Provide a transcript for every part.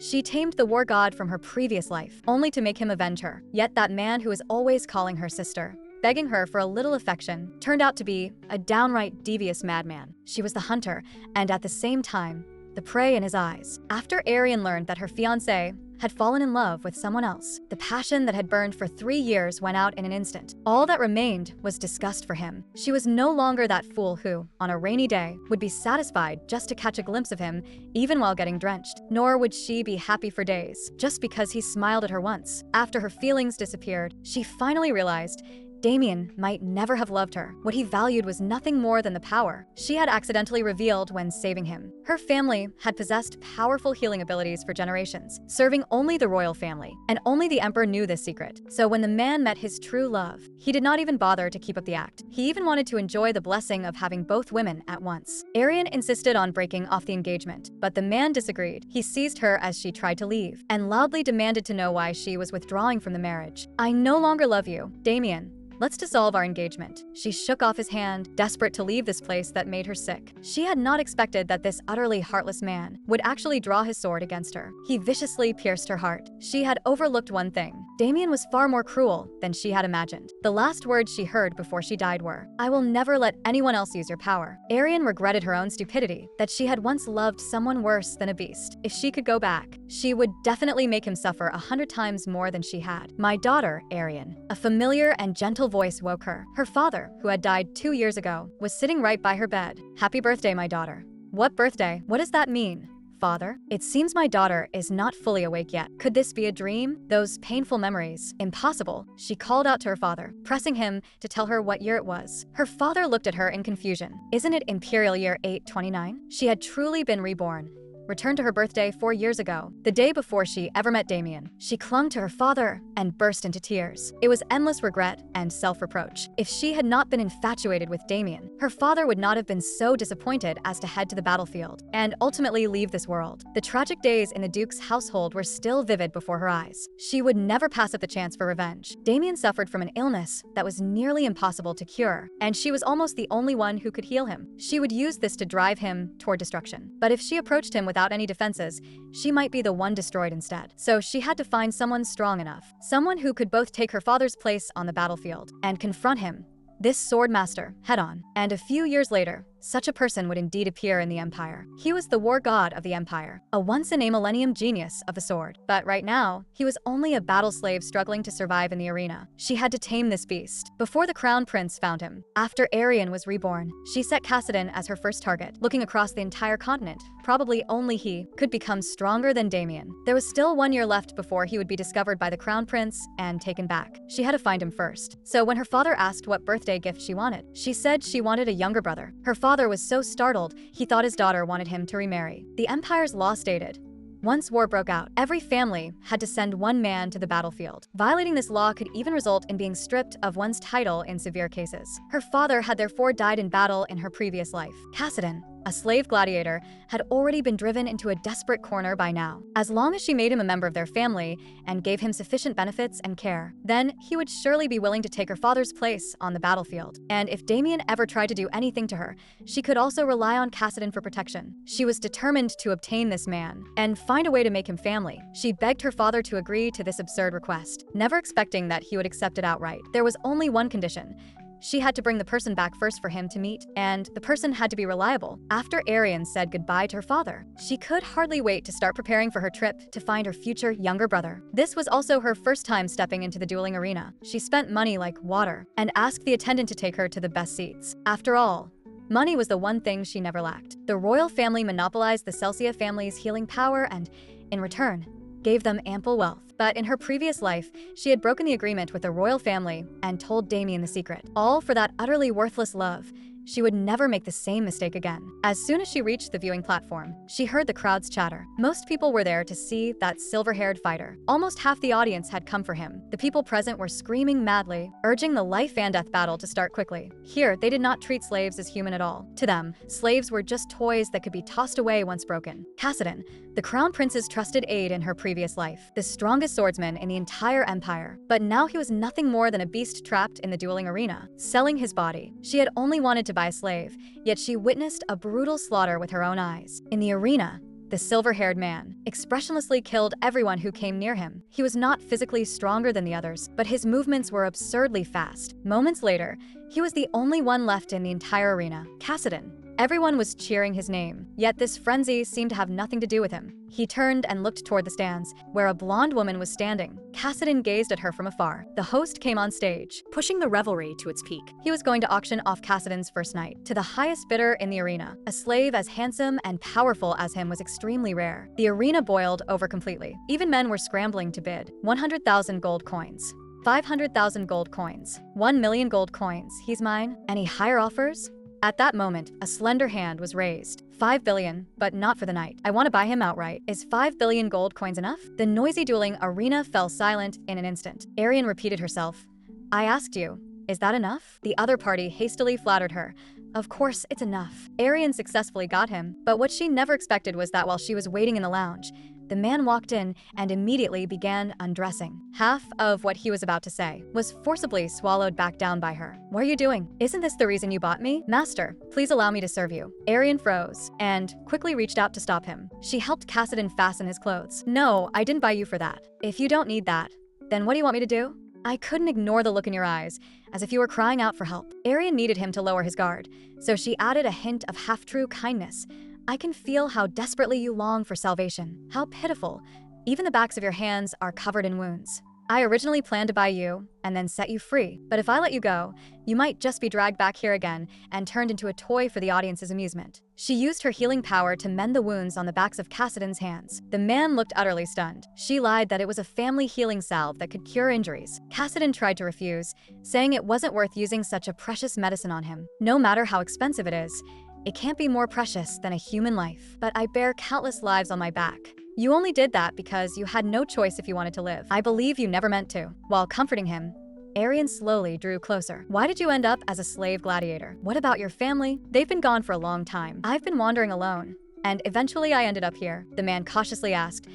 She tamed the war god from her previous life, only to make him avenge her. Yet that man who was always calling her sister, begging her for a little affection, turned out to be a downright devious madman. She was the hunter, and at the same time, the prey in his eyes. After Arian learned that her fiancé had fallen in love with someone else, the passion that had burned for 3 years went out in an instant. All that remained was disgust for him. She was no longer that fool who, on a rainy day, would be satisfied just to catch a glimpse of him, even while getting drenched. Nor would she be happy for days, just because he smiled at her once. After her feelings disappeared, she finally realized Damien might never have loved her. What he valued was nothing more than the power she had accidentally revealed when saving him. Her family had possessed powerful healing abilities for generations, serving only the royal family, and only the emperor knew this secret. So when the man met his true love, he did not even bother to keep up the act. He even wanted to enjoy the blessing of having both women at once. Arian insisted on breaking off the engagement, but the man disagreed. He seized her as she tried to leave, and loudly demanded to know why she was withdrawing from the marriage. "I no longer love you, Damien. Let's dissolve our engagement." She shook off his hand, desperate to leave this place that made her sick. She had not expected that this utterly heartless man would actually draw his sword against her. He viciously pierced her heart. She had overlooked one thing. Damien was far more cruel than she had imagined. The last words she heard before she died were, "I will never let anyone else use your power." Arian regretted her own stupidity, that she had once loved someone worse than a beast. If she could go back, she would definitely make him suffer 100 times more than she had. "My daughter, Arian." A familiar and gentle voice woke her. Her father, who had died 2 years ago, was sitting right by her bed. "Happy birthday, my daughter." "What birthday? What does that mean, father?" "It seems my daughter is not fully awake yet. Could this be a dream? Those painful memories. Impossible." She called out to her father, pressing him to tell her what year it was. Her father looked at her in confusion. "Isn't it Imperial Year 829? She had truly been reborn. Returned to her birthday 4 years ago, the day before she ever met Damien. She clung to her father and burst into tears. It was endless regret and self-reproach. If she had not been infatuated with Damien, her father would not have been so disappointed as to head to the battlefield and ultimately leave this world. The tragic days in the Duke's household were still vivid before her eyes. She would never pass up the chance for revenge. Damien suffered from an illness that was nearly impossible to cure, and she was almost the only one who could heal him. She would use this to drive him toward destruction. But if she approached him without any defenses, she might be the one destroyed instead. So she had to find someone strong enough, someone who could both take her father's place on the battlefield and confront him, this sword master, head-on. And a few years later, such a person would indeed appear in the Empire. He was the war god of the Empire, a once-in-a-millennium genius of the sword. But right now, he was only a battle slave struggling to survive in the arena. She had to tame this beast before the Crown Prince found him. After Arian was reborn, she set Kassadin as her first target, looking across the entire continent. Probably only he could become stronger than Damien. There was still 1 year left before he would be discovered by the Crown Prince and taken back. She had to find him first. So when her father asked what birthday gift she wanted, she said she wanted a younger brother. Her father was so startled, he thought his daughter wanted him to remarry. The Empire's law stated, once war broke out, every family had to send one man to the battlefield. Violating this law could even result in being stripped of one's title in severe cases. Her father had therefore died in battle in her previous life. Kassadin, a slave gladiator, had already been driven into a desperate corner by now. As long as she made him a member of their family and gave him sufficient benefits and care, then he would surely be willing to take her father's place on the battlefield. And if Damien ever tried to do anything to her, she could also rely on Kassadin for protection. She was determined to obtain this man and find a way to make him family. She begged her father to agree to this absurd request, never expecting that he would accept it outright. There was only one condition. She had to bring the person back first for him to meet, and the person had to be reliable. After Arian said goodbye to her father, she could hardly wait to start preparing for her trip to find her future younger brother. This was also her first time stepping into the dueling arena. She spent money like water and asked the attendant to take her to the best seats. After all, money was the one thing she never lacked. The royal family monopolized the Celsia family's healing power and, in return, gave them ample wealth. But in her previous life, she had broken the agreement with the royal family and told Damien the secret. All for that utterly worthless love. She would never make the same mistake again. As soon as she reached the viewing platform, she heard the crowd's chatter. Most people were there to see that silver-haired fighter. Almost half the audience had come for him. The people present were screaming madly, urging the life and death battle to start quickly. Here, they did not treat slaves as human at all. To them, slaves were just toys that could be tossed away once broken. Kassadin, the Crown Prince's trusted aide in her previous life, the strongest swordsman in the entire empire. But now he was nothing more than a beast trapped in the dueling arena, selling his body. She had only wanted to buy a slave, yet she witnessed a brutal slaughter with her own eyes. In the arena, The silver-haired man expressionlessly killed everyone who came near him. He was not physically stronger than the others, but his movements were absurdly fast. Moments later, he was the only one left in the entire arena, Kassadin. Everyone was cheering his name, yet this frenzy seemed to have nothing to do with him. He turned and looked toward the stands, where a blonde woman was standing. Kassadin gazed at her from afar. The host came on stage, pushing the revelry to its peak. He was going to auction off Kassadin's first night to the highest bidder in the arena. A slave as handsome and powerful as him was extremely rare. The arena boiled over completely. Even men were scrambling to bid. 100,000 gold coins. 500,000 gold coins. 1 million gold coins. He's mine. Any higher offers? At that moment, a slender hand was raised. 5 billion, but not for the night. I want to buy him outright. Is 5 billion gold coins enough? The noisy dueling arena fell silent in an instant. Arian repeated herself. I asked you, is that enough? The other party hastily flattered her. Of course, it's enough. Arian successfully got him, but what she never expected was that while she was waiting in the lounge, the man walked in and immediately began undressing. Half of what he was about to say was forcibly swallowed back down by her. What are you doing? Isn't this the reason you bought me? Master, please allow me to serve you. Arian froze and quickly reached out to stop him. She helped Kassadin fasten his clothes. No, I didn't buy you for that. If you don't need that, then what do you want me to do? I couldn't ignore the look in your eyes, as if you were crying out for help. Arian needed him to lower his guard, so she added a hint of half-true kindness. I can feel how desperately you long for salvation. How pitiful. Even the backs of your hands are covered in wounds. I originally planned to buy you and then set you free, but if I let you go, you might just be dragged back here again and turned into a toy for the audience's amusement. She used her healing power to mend the wounds on the backs of Kassadin's hands. The man looked utterly stunned. She lied that it was a family healing salve that could cure injuries. Kassadin tried to refuse, saying it wasn't worth using such a precious medicine on him. No matter how expensive it is, it can't be more precious than a human life. But I bear countless lives on my back. You only did that because you had no choice if you wanted to live. I believe you never meant to. While comforting him, Arian slowly drew closer. Why did you end up as a slave gladiator? What about your family? They've been gone for a long time. I've been wandering alone, and eventually I ended up here. The man cautiously asked,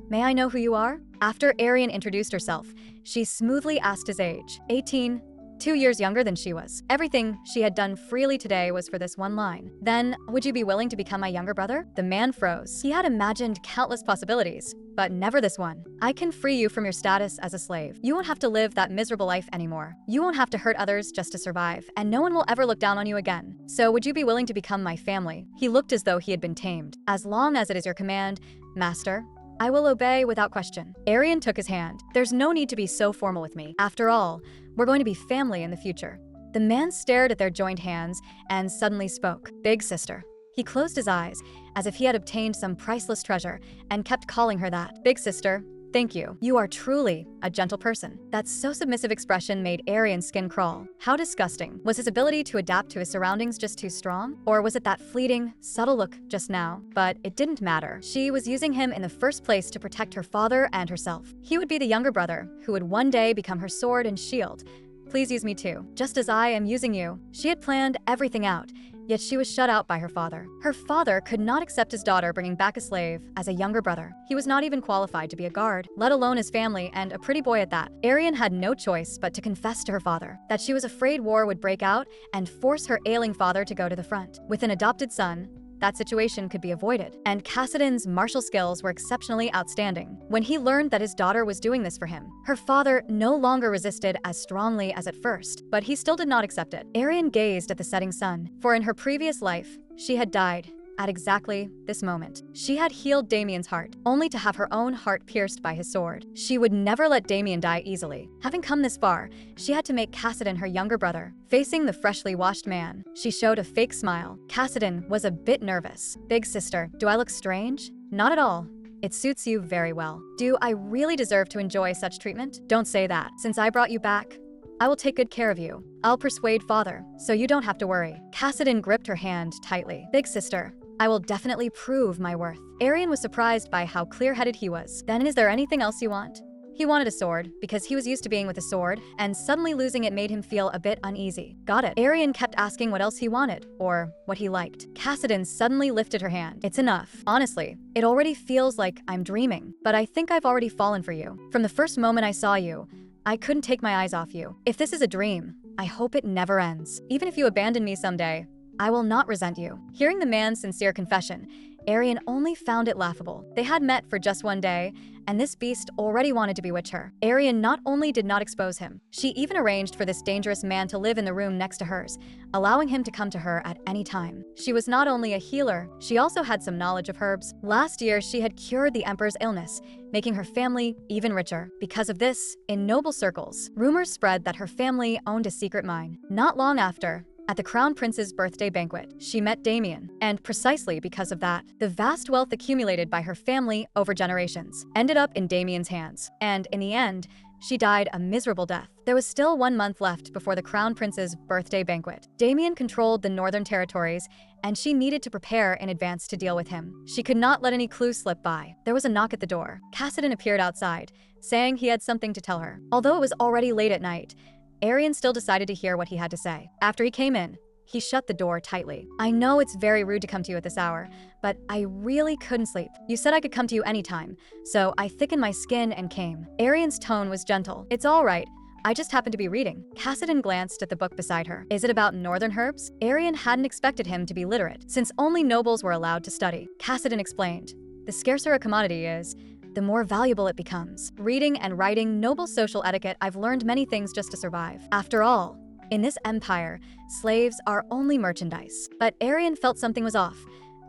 May I know who you are? After Arian introduced herself, she smoothly asked his age. 18. 2 years younger than she was. Everything she had done freely today was for this one line. Then, would you be willing to become my younger brother? The man froze. He had imagined countless possibilities, but never this one. I can free you from your status as a slave. You won't have to live that miserable life anymore. You won't have to hurt others just to survive, and no one will ever look down on you again. So would you be willing to become my family? He looked as though he had been tamed. As long as it is your command, Master, I will obey without question. Arian took his hand. There's no need to be so formal with me. After all, we're going to be family in the future. The man stared at their joined hands and suddenly spoke. Big sister. He closed his eyes as if he had obtained some priceless treasure and kept calling her that. Big sister, thank you. You are truly a gentle person. That so submissive expression made Arian's skin crawl. How disgusting. Was his ability to adapt to his surroundings just too strong? Or was it that fleeting, subtle look just now? But it didn't matter. She was using him in the first place to protect her father and herself. He would be the younger brother who would one day become her sword and shield. Please use me too, just as I am using you. She had planned everything out, yet she was shut out by her father. Her father could not accept his daughter bringing back a slave as a younger brother. He was not even qualified to be a guard, let alone his family, and a pretty boy at that. Arian had no choice but to confess to her father that she was afraid war would break out and force her ailing father to go to the front. With an adopted son, that situation could be avoided, and Kassadin's martial skills were exceptionally outstanding. When he learned that his daughter was doing this for him, her father no longer resisted as strongly as at first, but he still did not accept it. Arian gazed at the setting sun, for in her previous life, she had died at exactly this moment. She had healed Damien's heart, only to have her own heart pierced by his sword. She would never let Damien die easily. Having come this far, she had to make Kassadin her younger brother. Facing the freshly washed man, she showed a fake smile. Kassadin was a bit nervous. Big sister, do I look strange? Not at all. It suits you very well. Do I really deserve to enjoy such treatment? Don't say that. Since I brought you back, I will take good care of you. I'll persuade father, so you don't have to worry. Kassadin gripped her hand tightly. Big sister, I will definitely prove my worth. Arian was surprised by how clear-headed he was. Then is there anything else you want? He wanted a sword, because he was used to being with a sword, and suddenly losing it made him feel a bit uneasy. Got it. Arian kept asking what else he wanted, or what he liked. Kassadin suddenly lifted her hand. It's enough. Honestly, it already feels like I'm dreaming, but I think I've already fallen for you. From the first moment I saw you, I couldn't take my eyes off you. If this is a dream, I hope it never ends. Even if you abandon me someday, I will not resent you. Hearing the man's sincere confession, Arian only found it laughable. They had met for just one day, and this beast already wanted to bewitch her. Arian not only did not expose him, she even arranged for this dangerous man to live in the room next to hers, allowing him to come to her at any time. She was not only a healer, she also had some knowledge of herbs. Last year, she had cured the emperor's illness, making her family even richer. Because of this, in noble circles, rumors spread that her family owned a secret mine. Not long after, at the Crown Prince's birthday banquet, she met Damien, and precisely because of that, the vast wealth accumulated by her family over generations ended up in Damien's hands, and in the end, she died a miserable death. There was still 1 month left before the Crown Prince's birthday banquet. Damien controlled the northern territories, and she needed to prepare in advance to deal with him. She could not let any clues slip by. There was a knock at the door. Cassidon appeared outside, saying he had something to tell her. Although it was already late at night, Arian still decided to hear what he had to say. After he came in, he shut the door tightly. "I know it's very rude to come to you at this hour, but I really couldn't sleep. You said I could come to you anytime, so I thickened my skin and came." Arian's tone was gentle. "It's all right. I just happened to be reading." Cassidon glanced at the book beside her. "Is it about northern herbs?" Arian hadn't expected him to be literate, since only nobles were allowed to study. Cassidon explained, "The scarcer a commodity is, the more valuable it becomes. Reading and writing, noble social etiquette, I've learned many things just to survive. After all, in this empire, slaves are only merchandise." But Arian felt something was off.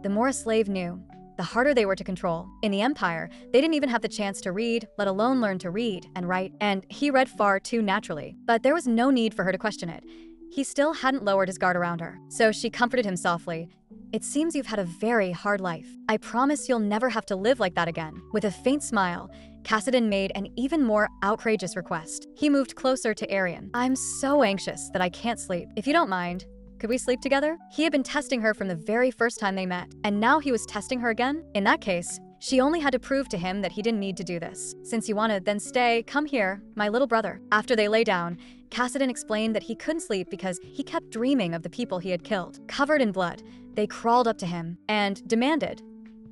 The more a slave knew, the harder they were to control. In the empire, they didn't even have the chance to read, let alone learn to read and write, and he read far too naturally. But there was no need for her to question it. He still hadn't lowered his guard around her, so she comforted him softly. "It seems you've had a very hard life. I promise you'll never have to live like that again." With a faint smile, Cassidon made an even more outrageous request. He moved closer to Arian. "I'm so anxious that I can't sleep. If you don't mind, could we sleep together?" He had been testing her from the very first time they met, and now he was testing her again? In that case, she only had to prove to him that he didn't need to do this. "Since you wanted, then stay. Come here, my little brother." After they lay down, Cassidon explained that he couldn't sleep because he kept dreaming of the people he had killed. Covered in blood, they crawled up to him and demanded,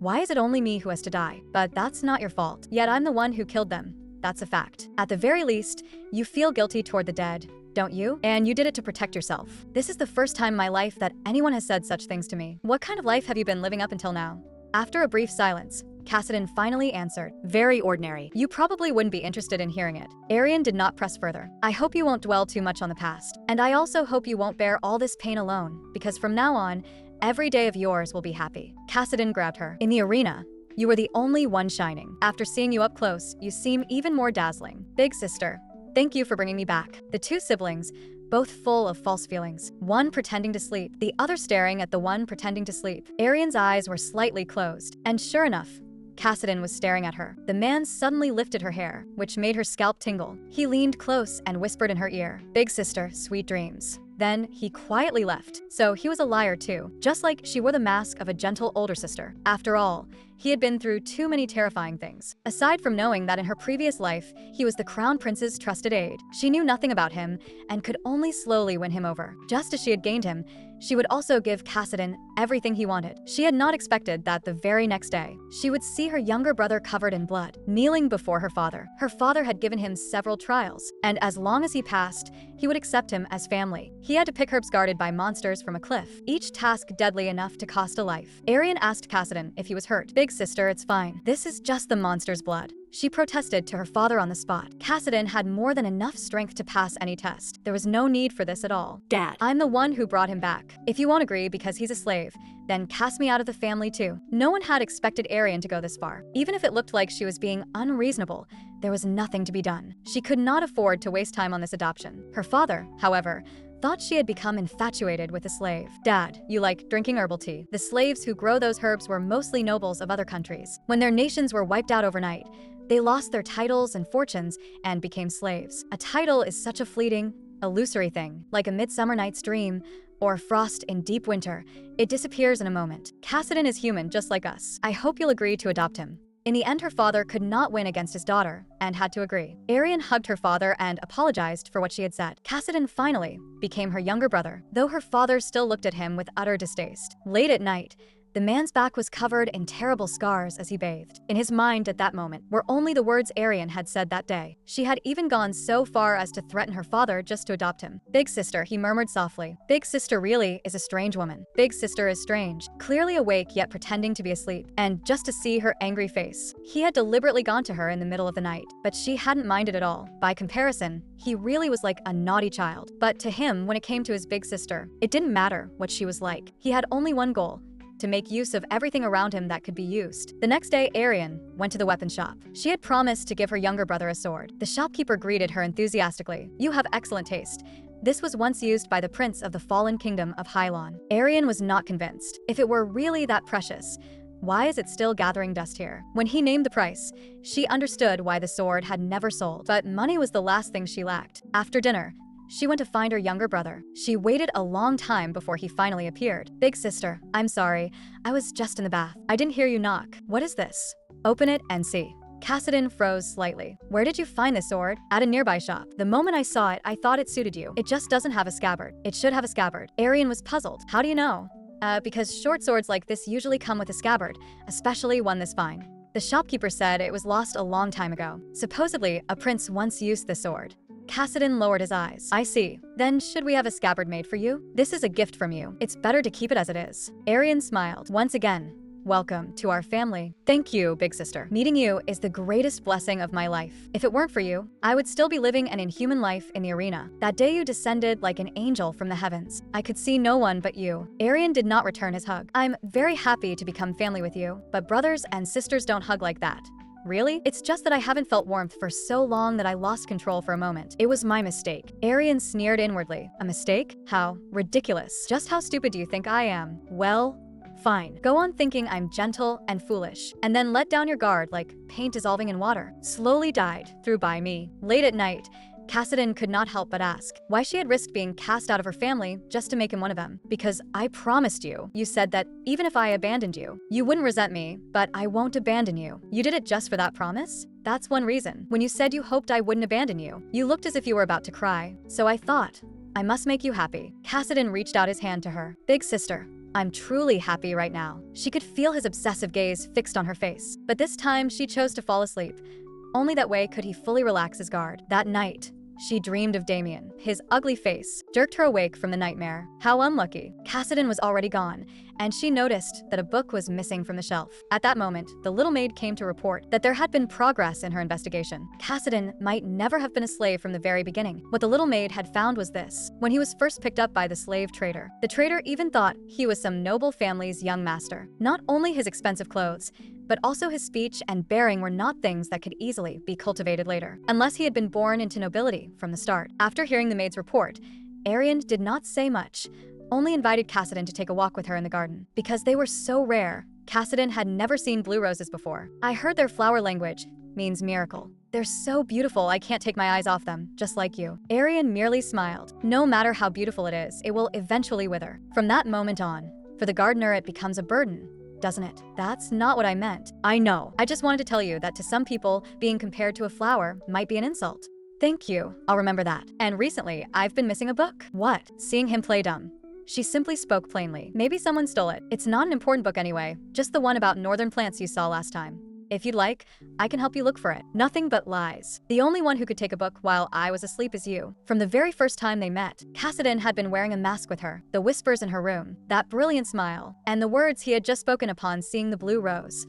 "Why is it only me who has to die? But that's not your fault. Yet I'm the one who killed them. That's a fact. At the very least, you feel guilty toward the dead, don't you? And you did it to protect yourself." This is the first time in my life that anyone has said such things to me. "What kind of life have you been living up until now?" After a brief silence, Cassidon finally answered, "Very ordinary." "You probably wouldn't be interested in hearing it." Arian did not press further. "I hope you won't dwell too much on the past. And I also hope you won't bear all this pain alone, because from now on, every day of yours will be happy." Cassidon grabbed her. "In the arena, you were the only one shining. After seeing you up close, you seem even more dazzling. Big sister, thank you for bringing me back." The two siblings, both full of false feelings, one pretending to sleep, the other staring at the one pretending to sleep. Arian's eyes were slightly closed, and sure enough, Cassidon was staring at her. The man suddenly lifted her hair, which made her scalp tingle. He leaned close and whispered in her ear, "Big sister, sweet dreams." Then he quietly left. So he was a liar too, just like she wore the mask of a gentle older sister. After all, he had been through too many terrifying things. Aside from knowing that in her previous life, he was the Crown Prince's trusted aide, she knew nothing about him and could only slowly win him over. Just as she had gained him, she would also give Cassidon everything he wanted. She had not expected that the very next day, she would see her younger brother covered in blood, kneeling before her father. Her father had given him several trials, and as long as he passed, he would accept him as family. He had to pick herbs guarded by monsters from a cliff, each task deadly enough to cost a life. Arian asked Cassidon if he was hurt. "Big sister, it's fine. This is just the monster's blood." She protested to her father on the spot. Cassidon had more than enough strength to pass any test. There was no need for this at all. "Dad, "I'm the one who brought him back. If you won't agree because he's a slave, then cast me out of the family too." No one had expected Arian to go this far. Even if it looked like she was being unreasonable, there was nothing to be done. She could not afford to waste time on this adoption. Her father, however, thought she had become infatuated with a slave. "Dad, you like drinking herbal tea." The slaves who grow those herbs were mostly nobles of other countries. When their nations were wiped out overnight, they lost their titles and fortunes and became slaves. A title is such a fleeting, illusory thing, like a midsummer night's dream or frost in deep winter. It disappears in a moment. Cassidon is human just like us. I hope you'll agree to adopt him. In the end, her father could not win against his daughter and had to agree. Arian hugged her father and apologized for what she had said. Cassidon finally became her younger brother, though her father still looked at him with utter distaste. Late at night, The man's back was covered in terrible scars as he bathed. In his mind at that moment were only the words Arian had said that day. She had even gone so far as to threaten her father just to adopt him. Big sister, he murmured softly. Big sister really is a strange woman. Big sister is strange, clearly awake yet pretending to be asleep. And just to see her angry face, he had deliberately gone to her in the middle of the night, but she hadn't minded at all. By comparison, he really was like a naughty child. But to him, when it came to his big sister, it didn't matter what she was like. He had only one goal: to make use of everything around him that could be used. The next day, Arian went to the weapon shop. She had promised to give her younger brother a sword. The shopkeeper greeted her enthusiastically. "You have excellent taste. This was once used by the prince of the fallen kingdom of Hylon." Arian was not convinced. If it were really that precious, why is it still gathering dust here? When he named the price, she understood why the sword had never sold. But money was the last thing she lacked. After dinner, she went to find her younger brother. She waited a long time before he finally appeared. "Big sister, I'm sorry. I was just in the bath. I didn't hear you knock. What is this?" "Open it and see." Cassidon froze slightly. "Where did you find this sword?" "At a nearby shop. The moment I saw it, I thought it suited you. It just doesn't have a scabbard." "It should have a scabbard." Arian was puzzled. "How do you know?" Because short swords like this usually come with a scabbard, especially one this fine." The shopkeeper said it was lost a long time ago. Supposedly, a prince once used the sword. Cassidon lowered his eyes. "I see. Then should we have a scabbard made for you? This is a gift from you. It's better to keep it as it is." Arian smiled. "Once again, welcome to our family." "Thank you, big sister. Meeting you is the greatest blessing of my life. If it weren't for you, I would still be living an inhuman life in the arena. That day you descended like an angel from the heavens. I could see no one but you." Arian did not return his hug. "I'm very happy to become family with you, but brothers and sisters don't hug like that." "Really? It's just that I haven't felt warmth for so long that I lost control for a moment. It was my mistake." Arian sneered inwardly. "A mistake? How ridiculous. Just how stupid do you think I am?" "Well, fine. Go on thinking I'm gentle and foolish, and then let down your guard like paint dissolving in water." Slowly died through by me. Late at night, Cassidon could not help but ask why she had risked being cast out of her family just to make him one of them. "Because I promised you. You said that even if I abandoned you, you wouldn't resent me, but I won't abandon you. You did it just for that promise? That's one reason. When you said you hoped I wouldn't abandon you, you looked as if you were about to cry. So I thought, I must make you happy." Cassidon reached out his hand to her. "Big sister, I'm truly happy right now." She could feel his obsessive gaze fixed on her face. But this time, she chose to fall asleep. Only that way could he fully relax his guard. That night, she dreamed of Damien. His ugly face jerked her awake from the nightmare. How unlucky. Cassidon was already gone, and she noticed that a book was missing from the shelf. At that moment, the little maid came to report that there had been progress in her investigation. Cassidon might never have been a slave from the very beginning. What the little maid had found was this. When he was first picked up by the slave trader, the trader even thought he was some noble family's young master. Not only his expensive clothes, but also his speech and bearing were not things that could easily be cultivated later, unless he had been born into nobility from the start. After hearing the maid's report, Arian did not say much, only invited Cassidon to take a walk with her in the garden. Because they were so rare, Cassidon had never seen blue roses before. "I heard their flower language means miracle. They're so beautiful I can't take my eyes off them, just like you." Arian merely smiled. "No matter how beautiful it is, it will eventually wither. From that moment on, for the gardener it becomes a burden, doesn't it?" "That's not what I meant." "I know. I just wanted to tell you that to some people, being compared to a flower might be an insult." "Thank you. I'll remember that. And recently, I've been missing a book." "What?" "Seeing him play dumb." She simply spoke plainly. "Maybe someone stole it. It's not an important book anyway, just the one about northern plants you saw last time. If you'd like, I can help you look for it." Nothing but lies. The only one who could take a book while I was asleep is you. From the very first time they met, Cassidon had been wearing a mask with her, the whispers in her room, that brilliant smile, and the words he had just spoken upon seeing the blue rose.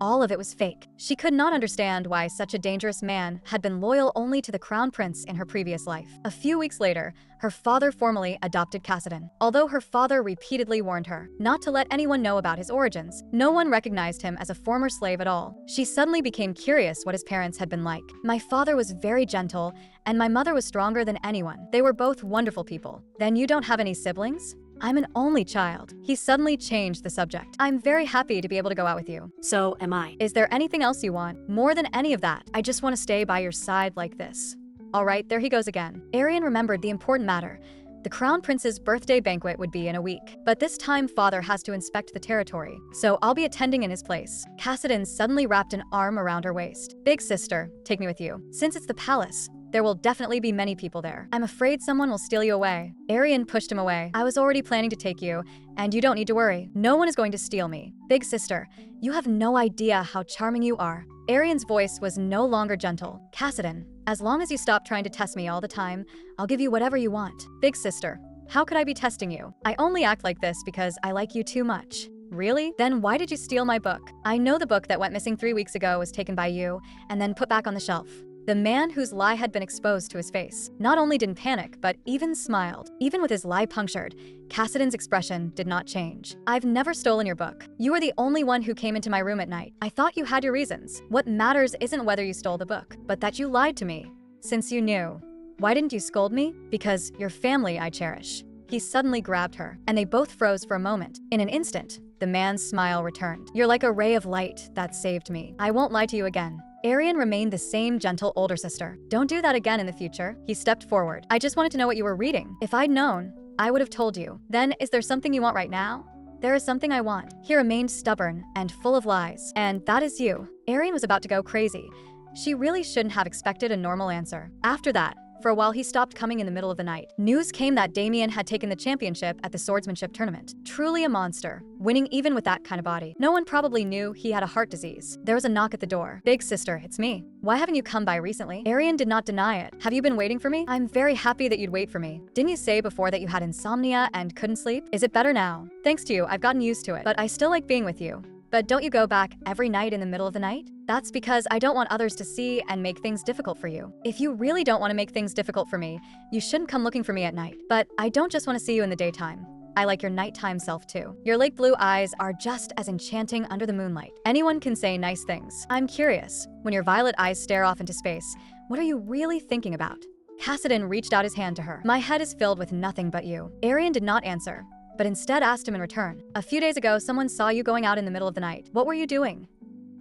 All of it was fake. She could not understand why such a dangerous man had been loyal only to the crown prince in her previous life. A few weeks later, her father formally adopted Cassidon. Although her father repeatedly warned her not to let anyone know about his origins, no one recognized him as a former slave at all. She suddenly became curious what his parents had been like. "My father was very gentle, and my mother was stronger than anyone. They were both wonderful people." "Then you don't have any siblings?" "I'm an only child." He suddenly changed the subject. "I'm very happy to be able to go out with you." So am I. "Is there anything else you want? More than any of that, I just want to stay by your side like this." All right, there he goes again. Arian remembered the important matter. The crown prince's birthday banquet would be in a week, but this time father has to inspect the territory, so I'll be attending in his place. Cassidon suddenly wrapped an arm around her waist. "Big sister, take me with you. Since it's the palace, There will definitely be many people there. I'm afraid someone will steal you away. Arian pushed him away. I was already planning to take you, and you don't need to worry. No one is going to steal me. Big sister, you have no idea how charming you are. Arian's voice was no longer gentle. Cassidy, as long as you stop trying to test me all the time, I'll give you whatever you want. Big sister, how could I be testing you? I only act like this because I like you too much. Really? Then why did you steal my book? I know the book that went missing 3 weeks ago was taken by you and then put back on the shelf. The man whose lie had been exposed to his face not only didn't panic, but even smiled. Even with his lie punctured, Cassidy's expression did not change. I've never stolen your book. You are the only one who came into my room at night. I thought you had your reasons. What matters isn't whether you stole the book, but that you lied to me. Since you knew, why didn't you scold me? Because your family I cherish. He suddenly grabbed her, and they both froze for a moment. In an instant, the man's smile returned. You're like a ray of light that saved me. I won't lie to you again. Arian remained the same gentle older sister. Don't do that again in the future. He stepped forward. I just wanted to know what you were reading. If I'd known, I would have told you. Then, is there something you want right now? There is something I want. He remained stubborn and full of lies. And that is you. Arian was about to go crazy. She really shouldn't have expected a normal answer. After that, for a while he stopped coming in the middle of the night. News came that Damien had taken the championship at the swordsmanship tournament. Truly a monster, winning even with that kind of body. No one probably knew he had a heart disease. There was a knock at the door. Big sister, it's me. Why haven't you come by recently? Arian did not deny it. Have you been waiting for me? I'm very happy that you'd wait for me. Didn't you say before that you had insomnia and couldn't sleep? Is it better now? Thanks to you, I've gotten used to it, but I still like being with you. But don't you go back every night in the middle of the night? That's because I don't want others to see and make things difficult for you. If you really don't want to make things difficult for me, you shouldn't come looking for me at night. But I don't just want to see you in the daytime. I like your nighttime self too. Your lake blue eyes are just as enchanting under the moonlight. Anyone can say nice things. I'm curious, when your violet eyes stare off into space, what are you really thinking about? Cassidy reached out his hand to her. My head is filled with nothing but you. Arian did not answer, but instead asked him in return. A few days ago, someone saw you going out in the middle of the night. What were you doing?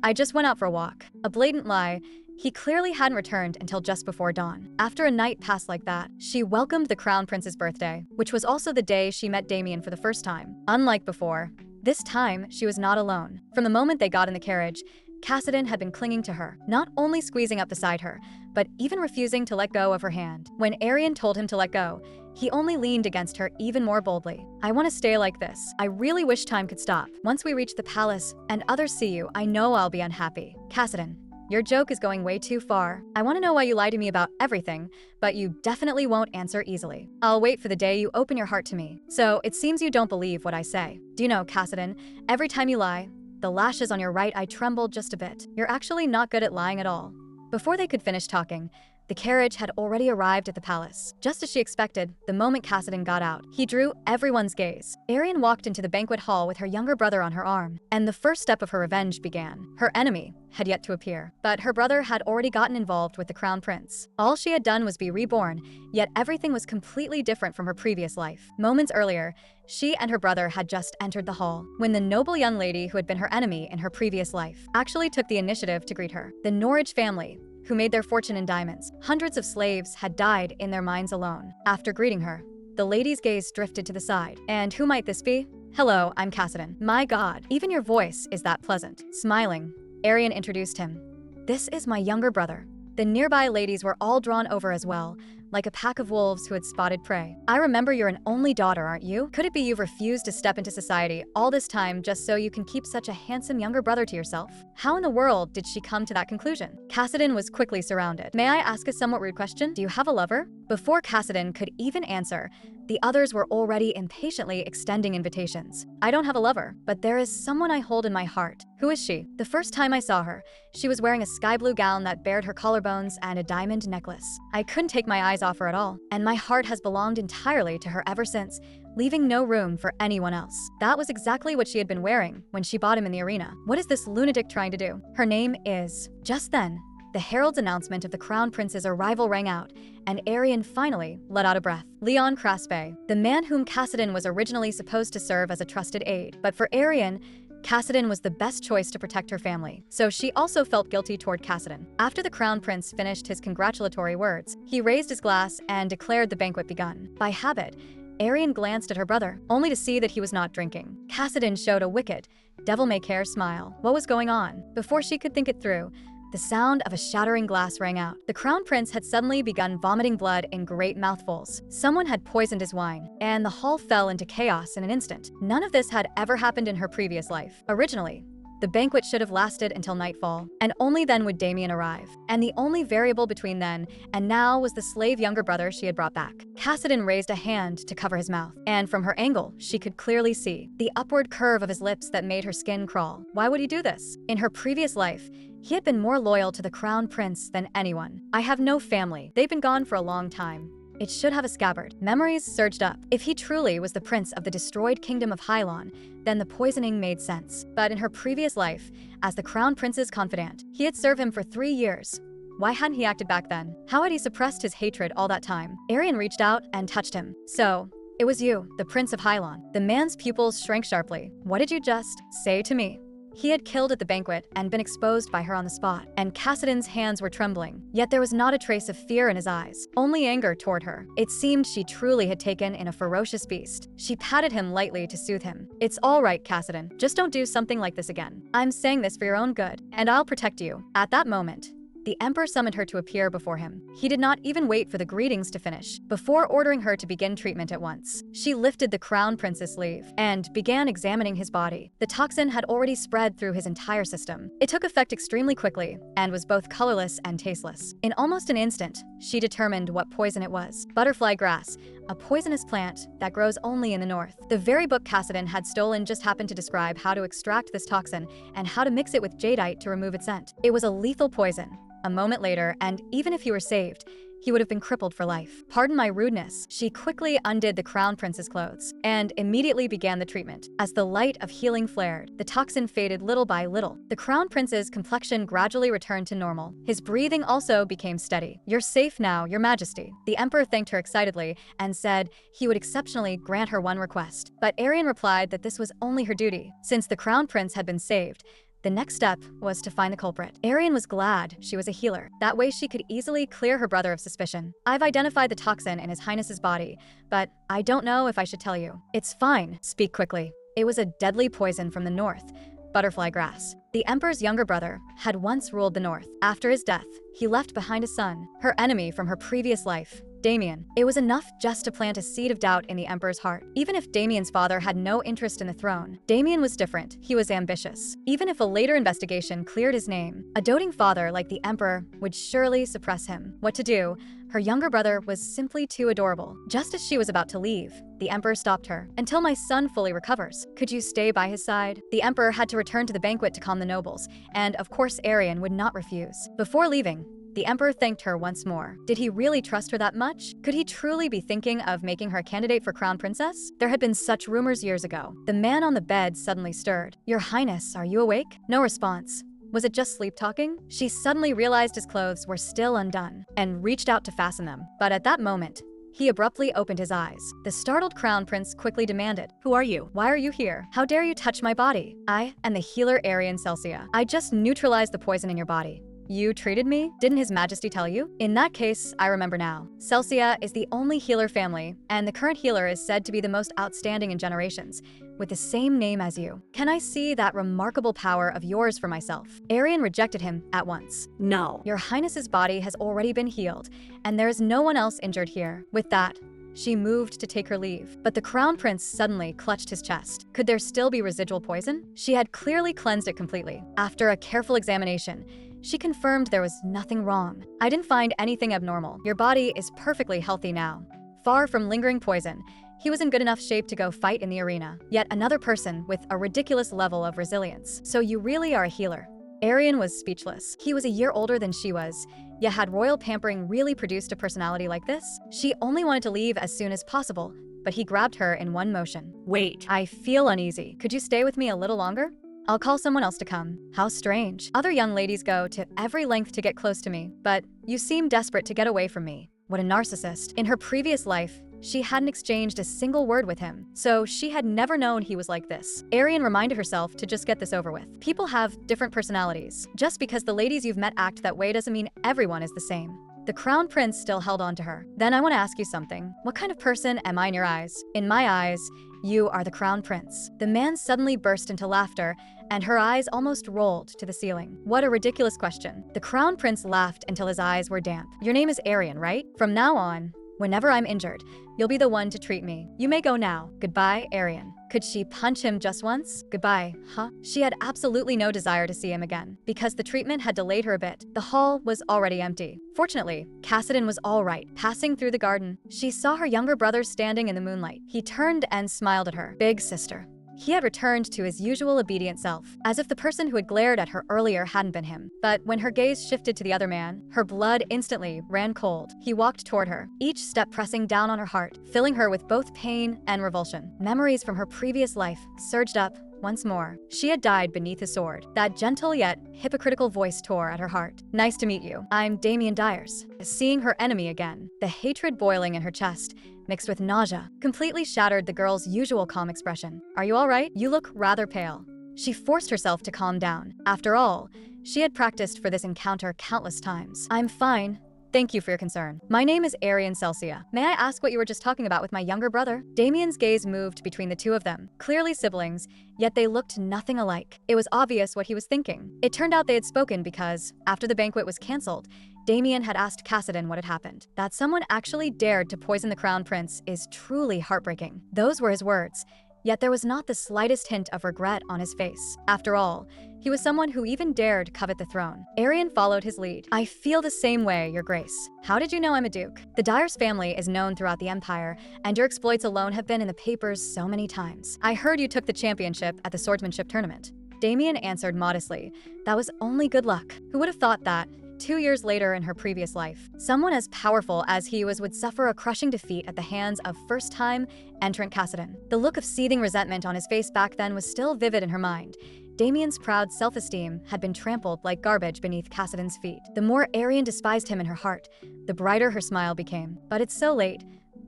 I just went out for a walk. A blatant lie. He clearly hadn't returned until just before dawn. After a night passed like that, she welcomed the Crown Prince's birthday, which was also the day she met Damien for the first time. Unlike before, this time she was not alone. From the moment they got in the carriage, Cassidy had been clinging to her, not only squeezing up beside her, but even refusing to let go of her hand. When Arian told him to let go, he only leaned against her even more boldly. I want to stay like this. I really wish time could stop. Once we reach the palace and others see you, I know I'll be unhappy. Cassidy, your joke is going way too far. I want to know why you lie to me about everything, but you definitely won't answer easily. I'll wait for the day you open your heart to me. So it seems you don't believe what I say. Do you know, Cassidy, every time you lie, the lashes on your right eye tremble just a bit. You're actually not good at lying at all. Before they could finish talking, the carriage had already arrived at the palace. Just as she expected, the moment Cassidy got out, he drew everyone's gaze. Arian walked into the banquet hall with her younger brother on her arm, and the first step of her revenge began. Her enemy had yet to appear, but her brother had already gotten involved with the Crown Prince. All she had done was be reborn, yet everything was completely different from her previous life. Moments earlier, she and her brother had just entered the hall, when the noble young lady who had been her enemy in her previous life actually took the initiative to greet her. The Norwich family, who made their fortune in diamonds. Hundreds of slaves had died in their mines alone. After greeting her, the lady's gaze drifted to the side. And who might this be? Hello, I'm Cassidy. My God, even your voice is that pleasant. Smiling, Arian introduced him. This is my younger brother. The nearby ladies were all drawn over as well, like a pack of wolves who had spotted prey. I remember you're an only daughter, aren't you? Could it be you've refused to step into society all this time just so you can keep such a handsome younger brother to yourself? How in the world did she come to that conclusion? Cassidy was quickly surrounded. May I ask a somewhat rude question? Do you have a lover? Before Cassidy could even answer, the others were already impatiently extending invitations. I don't have a lover, but there is someone I hold in my heart. Who is she? The first time I saw her, she was wearing a sky blue gown that bared her collarbones and a diamond necklace. I couldn't take my eyes off her at all, and my heart has belonged entirely to her ever since, leaving no room for anyone else. That was exactly what she had been wearing when she bought him in the arena. What is this lunatic trying to do? Her name is... Just then, the herald's announcement of the Crown Prince's arrival rang out, and Arian finally let out a breath. Leon Craspe, the man whom Cassidy was originally supposed to serve as a trusted aide. But for Arian, Cassidy was the best choice to protect her family, so she also felt guilty toward Cassidy. After the Crown Prince finished his congratulatory words, he raised his glass and declared the banquet begun. By habit, Arian glanced at her brother, only to see that he was not drinking. Cassidy showed a wicked, devil-may-care smile. What was going on? Before she could think it through, The sound of a shattering glass rang out. The crown prince had suddenly begun vomiting blood in great mouthfuls. Someone had poisoned his wine, and the hall fell into chaos in an instant. None of this had ever happened in her previous life. Originally, the banquet should have lasted until nightfall, and only then would Damien arrive. And the only variable between then and now was the slave younger brother she had brought back. Cassidon raised a hand to cover his mouth, and from her angle, she could clearly see the upward curve of his lips that made her skin crawl. Why would he do this? In her previous life, he had been more loyal to the crown prince than anyone. I have no family. They've been gone for a long time. It should have a scabbard. Memories surged up. If he truly was the prince of the destroyed kingdom of Hylon, then the poisoning made sense. But in her previous life, as the crown prince's confidant, he had served him for 3 years. Why hadn't he acted back then? How had he suppressed his hatred all that time? Arian reached out and touched him. So, it was you, the prince of Hylon. The man's pupils shrank sharply. What did you just say to me? He had killed at the banquet and been exposed by her on the spot, and Cassidon's hands were trembling. Yet there was not a trace of fear in his eyes, only anger toward her. It seemed she truly had taken in a ferocious beast. She patted him lightly to soothe him. It's all right, Cassidon. Just don't do something like this again. I'm saying this for your own good, and I'll protect you. At that moment, the emperor summoned her to appear before him. He did not even wait for the greetings to finish. Before ordering her to begin treatment at once, she lifted the crown prince's sleeve and began examining his body. The toxin had already spread through his entire system. It took effect extremely quickly and was both colorless and tasteless. In almost an instant, she determined what poison it was. Butterfly grass, a poisonous plant that grows only in the north. The very book Cassidon had stolen just happened to describe how to extract this toxin and how to mix it with jadeite to remove its scent. It was a lethal poison. A moment later, and even if he were saved, he would have been crippled for life. Pardon my rudeness. She quickly undid the crown prince's clothes and immediately began the treatment. As the light of healing flared, the toxin faded little by little. The crown prince's complexion gradually returned to normal. His breathing also became steady. You're safe now, your majesty. The emperor thanked her excitedly and said he would exceptionally grant her one request. But Arian replied that this was only her duty. Since the crown prince had been saved, the next step was to find the culprit. Arian was glad she was a healer. That way she could easily clear her brother of suspicion. I've identified the toxin in His Highness's body, but I don't know if I should tell you. It's fine. Speak quickly. It was a deadly poison from the north. Butterfly grass. The emperor's younger brother had once ruled the north. After his death, he left behind a son, her enemy from her previous life, Damien. It was enough just to plant a seed of doubt in the emperor's heart. Even if Damien's father had no interest in the throne, Damien was different. He was ambitious. Even if a later investigation cleared his name, a doting father like the emperor would surely suppress him. What to do? Her younger brother was simply too adorable. Just as she was about to leave, the emperor stopped her. Until my son fully recovers, could you stay by his side? The emperor had to return to the banquet to calm the nobles, and of course Arian would not refuse. Before leaving, the emperor thanked her once more. Did he really trust her that much? Could he truly be thinking of making her a candidate for crown princess? There had been such rumors years ago. The man on the bed suddenly stirred. Your Highness, are you awake? No response. Was it just sleep talking? She suddenly realized his clothes were still undone and reached out to fasten them. But at that moment, he abruptly opened his eyes. The startled crown prince quickly demanded, Who are you? Why are you here? How dare you touch my body? I am the healer Arian Celsia. I just neutralized the poison in your body. You treated me? Didn't His Majesty tell you? In that case, I remember now. Celsia is the only healer family, and the current healer is said to be the most outstanding in generations, with the same name as you. Can I see that remarkable power of yours for myself? Arian rejected him at once. No. Your Highness's body has already been healed, and there is no one else injured here. With that, she moved to take her leave, but the crown prince suddenly clutched his chest. Could there still be residual poison? She had clearly cleansed it completely. After a careful examination, she confirmed there was nothing wrong. I didn't find anything abnormal. Your body is perfectly healthy now. Far from lingering poison, he was in good enough shape to go fight in the arena. Yet another person with a ridiculous level of resilience. So you really are a healer. Arian was speechless. He was a year older than she was, yet had royal pampering really produced a personality like this? She only wanted to leave as soon as possible, but he grabbed her in one motion. Wait. I feel uneasy. Could you stay with me a little longer? I'll call someone else to come. How strange. Other young ladies go to every length to get close to me, but you seem desperate to get away from me. What a narcissist. In her previous life, she hadn't exchanged a single word with him, so she had never known he was like this. Arian reminded herself to just get this over with. People have different personalities. Just because the ladies you've met act that way doesn't mean everyone is the same. The crown prince still held on to her. Then I want to ask you something. What kind of person am I in your eyes? In my eyes, you are the crown prince. The man suddenly burst into laughter and her eyes almost rolled to the ceiling. What a ridiculous question. The crown prince laughed until his eyes were damp. Your name is Arian, right? From now on, whenever I'm injured, you'll be the one to treat me. You may go now. Goodbye, Arian. Could she punch him just once? Goodbye, huh? She had absolutely no desire to see him again. Because the treatment had delayed her a bit, the hall was already empty. Fortunately, Cassidy was all right. Passing through the garden, she saw her younger brother standing in the moonlight. He turned and smiled at her. Big sister. He had returned to his usual obedient self, as if the person who had glared at her earlier hadn't been him. But when her gaze shifted to the other man, her blood instantly ran cold. He walked toward her, each step pressing down on her heart, filling her with both pain and revulsion. Memories from her previous life surged up once more. She had died beneath his sword. That gentle yet hypocritical voice tore at her heart. Nice to meet you. I'm Damien Dyers. Seeing her enemy again, the hatred boiling in her chest, mixed with nausea, completely shattered the girl's usual calm expression. Are you all right? You look rather pale. She forced herself to calm down. After all, she had practiced for this encounter countless times. I'm fine. Thank you for your concern. My name is Arian Celsia. May I ask what you were just talking about with my younger brother? Damien's gaze moved between the two of them, clearly siblings, yet they looked nothing alike. It was obvious what he was thinking. It turned out they had spoken because, after the banquet was cancelled, Damien had asked Cassidy what had happened. That someone actually dared to poison the crown prince is truly heartbreaking. Those were his words, yet there was not the slightest hint of regret on his face. After all, he was someone who even dared covet the throne. Arian followed his lead. I feel the same way, Your Grace. How did you know I'm a duke? The Dyers family is known throughout the Empire, and your exploits alone have been in the papers so many times. I heard you took the championship at the swordsmanship tournament. Damien answered modestly. That was only good luck. Who would have thought that? 2 years later in her previous life, someone as powerful as he was would suffer a crushing defeat at the hands of first-time entrant Cassidy. The look of seething resentment on his face back then was still vivid in her mind. Damien's proud self-esteem had been trampled like garbage beneath Cassidy's feet. The more Arian despised him in her heart, the brighter her smile became. But it's so late.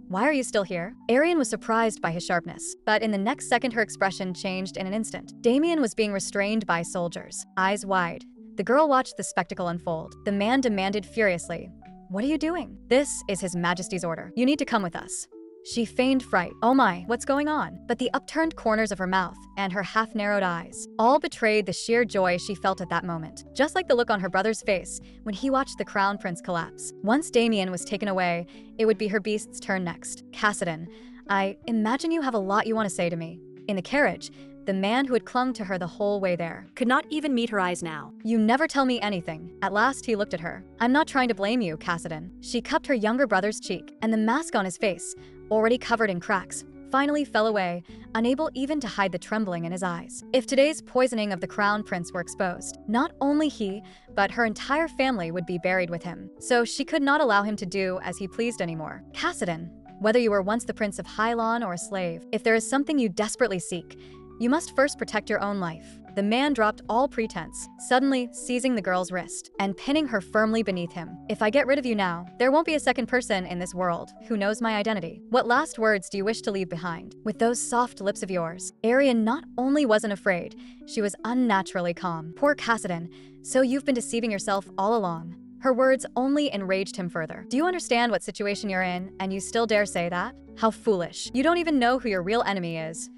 Why are you still here? Arian was surprised by his sharpness, but in the next second her expression changed in an instant. Damien was being restrained by soldiers, eyes wide. The girl watched the spectacle unfold. The man demanded furiously, "What are you doing?" "This is His Majesty's order. You need to come with us." She feigned fright. Oh my, what's going on? But the upturned corners of her mouth and her half-narrowed eyes all betrayed the sheer joy she felt at that moment, just like the look on her brother's face when he watched the crown prince collapse. Once Damien was taken away, it would be her beast's turn next. Cassidy, I imagine you have a lot you want to say to me. In the carriage, the man who had clung to her the whole way there Could not even meet her eyes now. You never tell me anything. At last he looked at her. I'm not trying to blame you, Cassidy. She cupped her younger brother's cheek, and the mask on his face, already covered in cracks, finally fell away, unable even to hide the trembling in his eyes. If today's poisoning of the crown prince were exposed, not only he, but her entire family would be buried with him. So she could not allow him to do as he pleased anymore. Cassidy, whether you were once the prince of Hylon or a slave, if there is something you desperately seek, you must first protect your own life. The man dropped all pretense, suddenly seizing the girl's wrist and pinning her firmly beneath him. If I get rid of you now, there won't be a second person in this world who knows my identity. What last words do you wish to leave behind? With those soft lips of yours, Arian not only wasn't afraid, she was unnaturally calm. Poor Cassidy, so you've been deceiving yourself all along. Her words only enraged him further. Do you understand what situation you're in, and you still dare say that? How foolish. You don't even know who your real enemy is.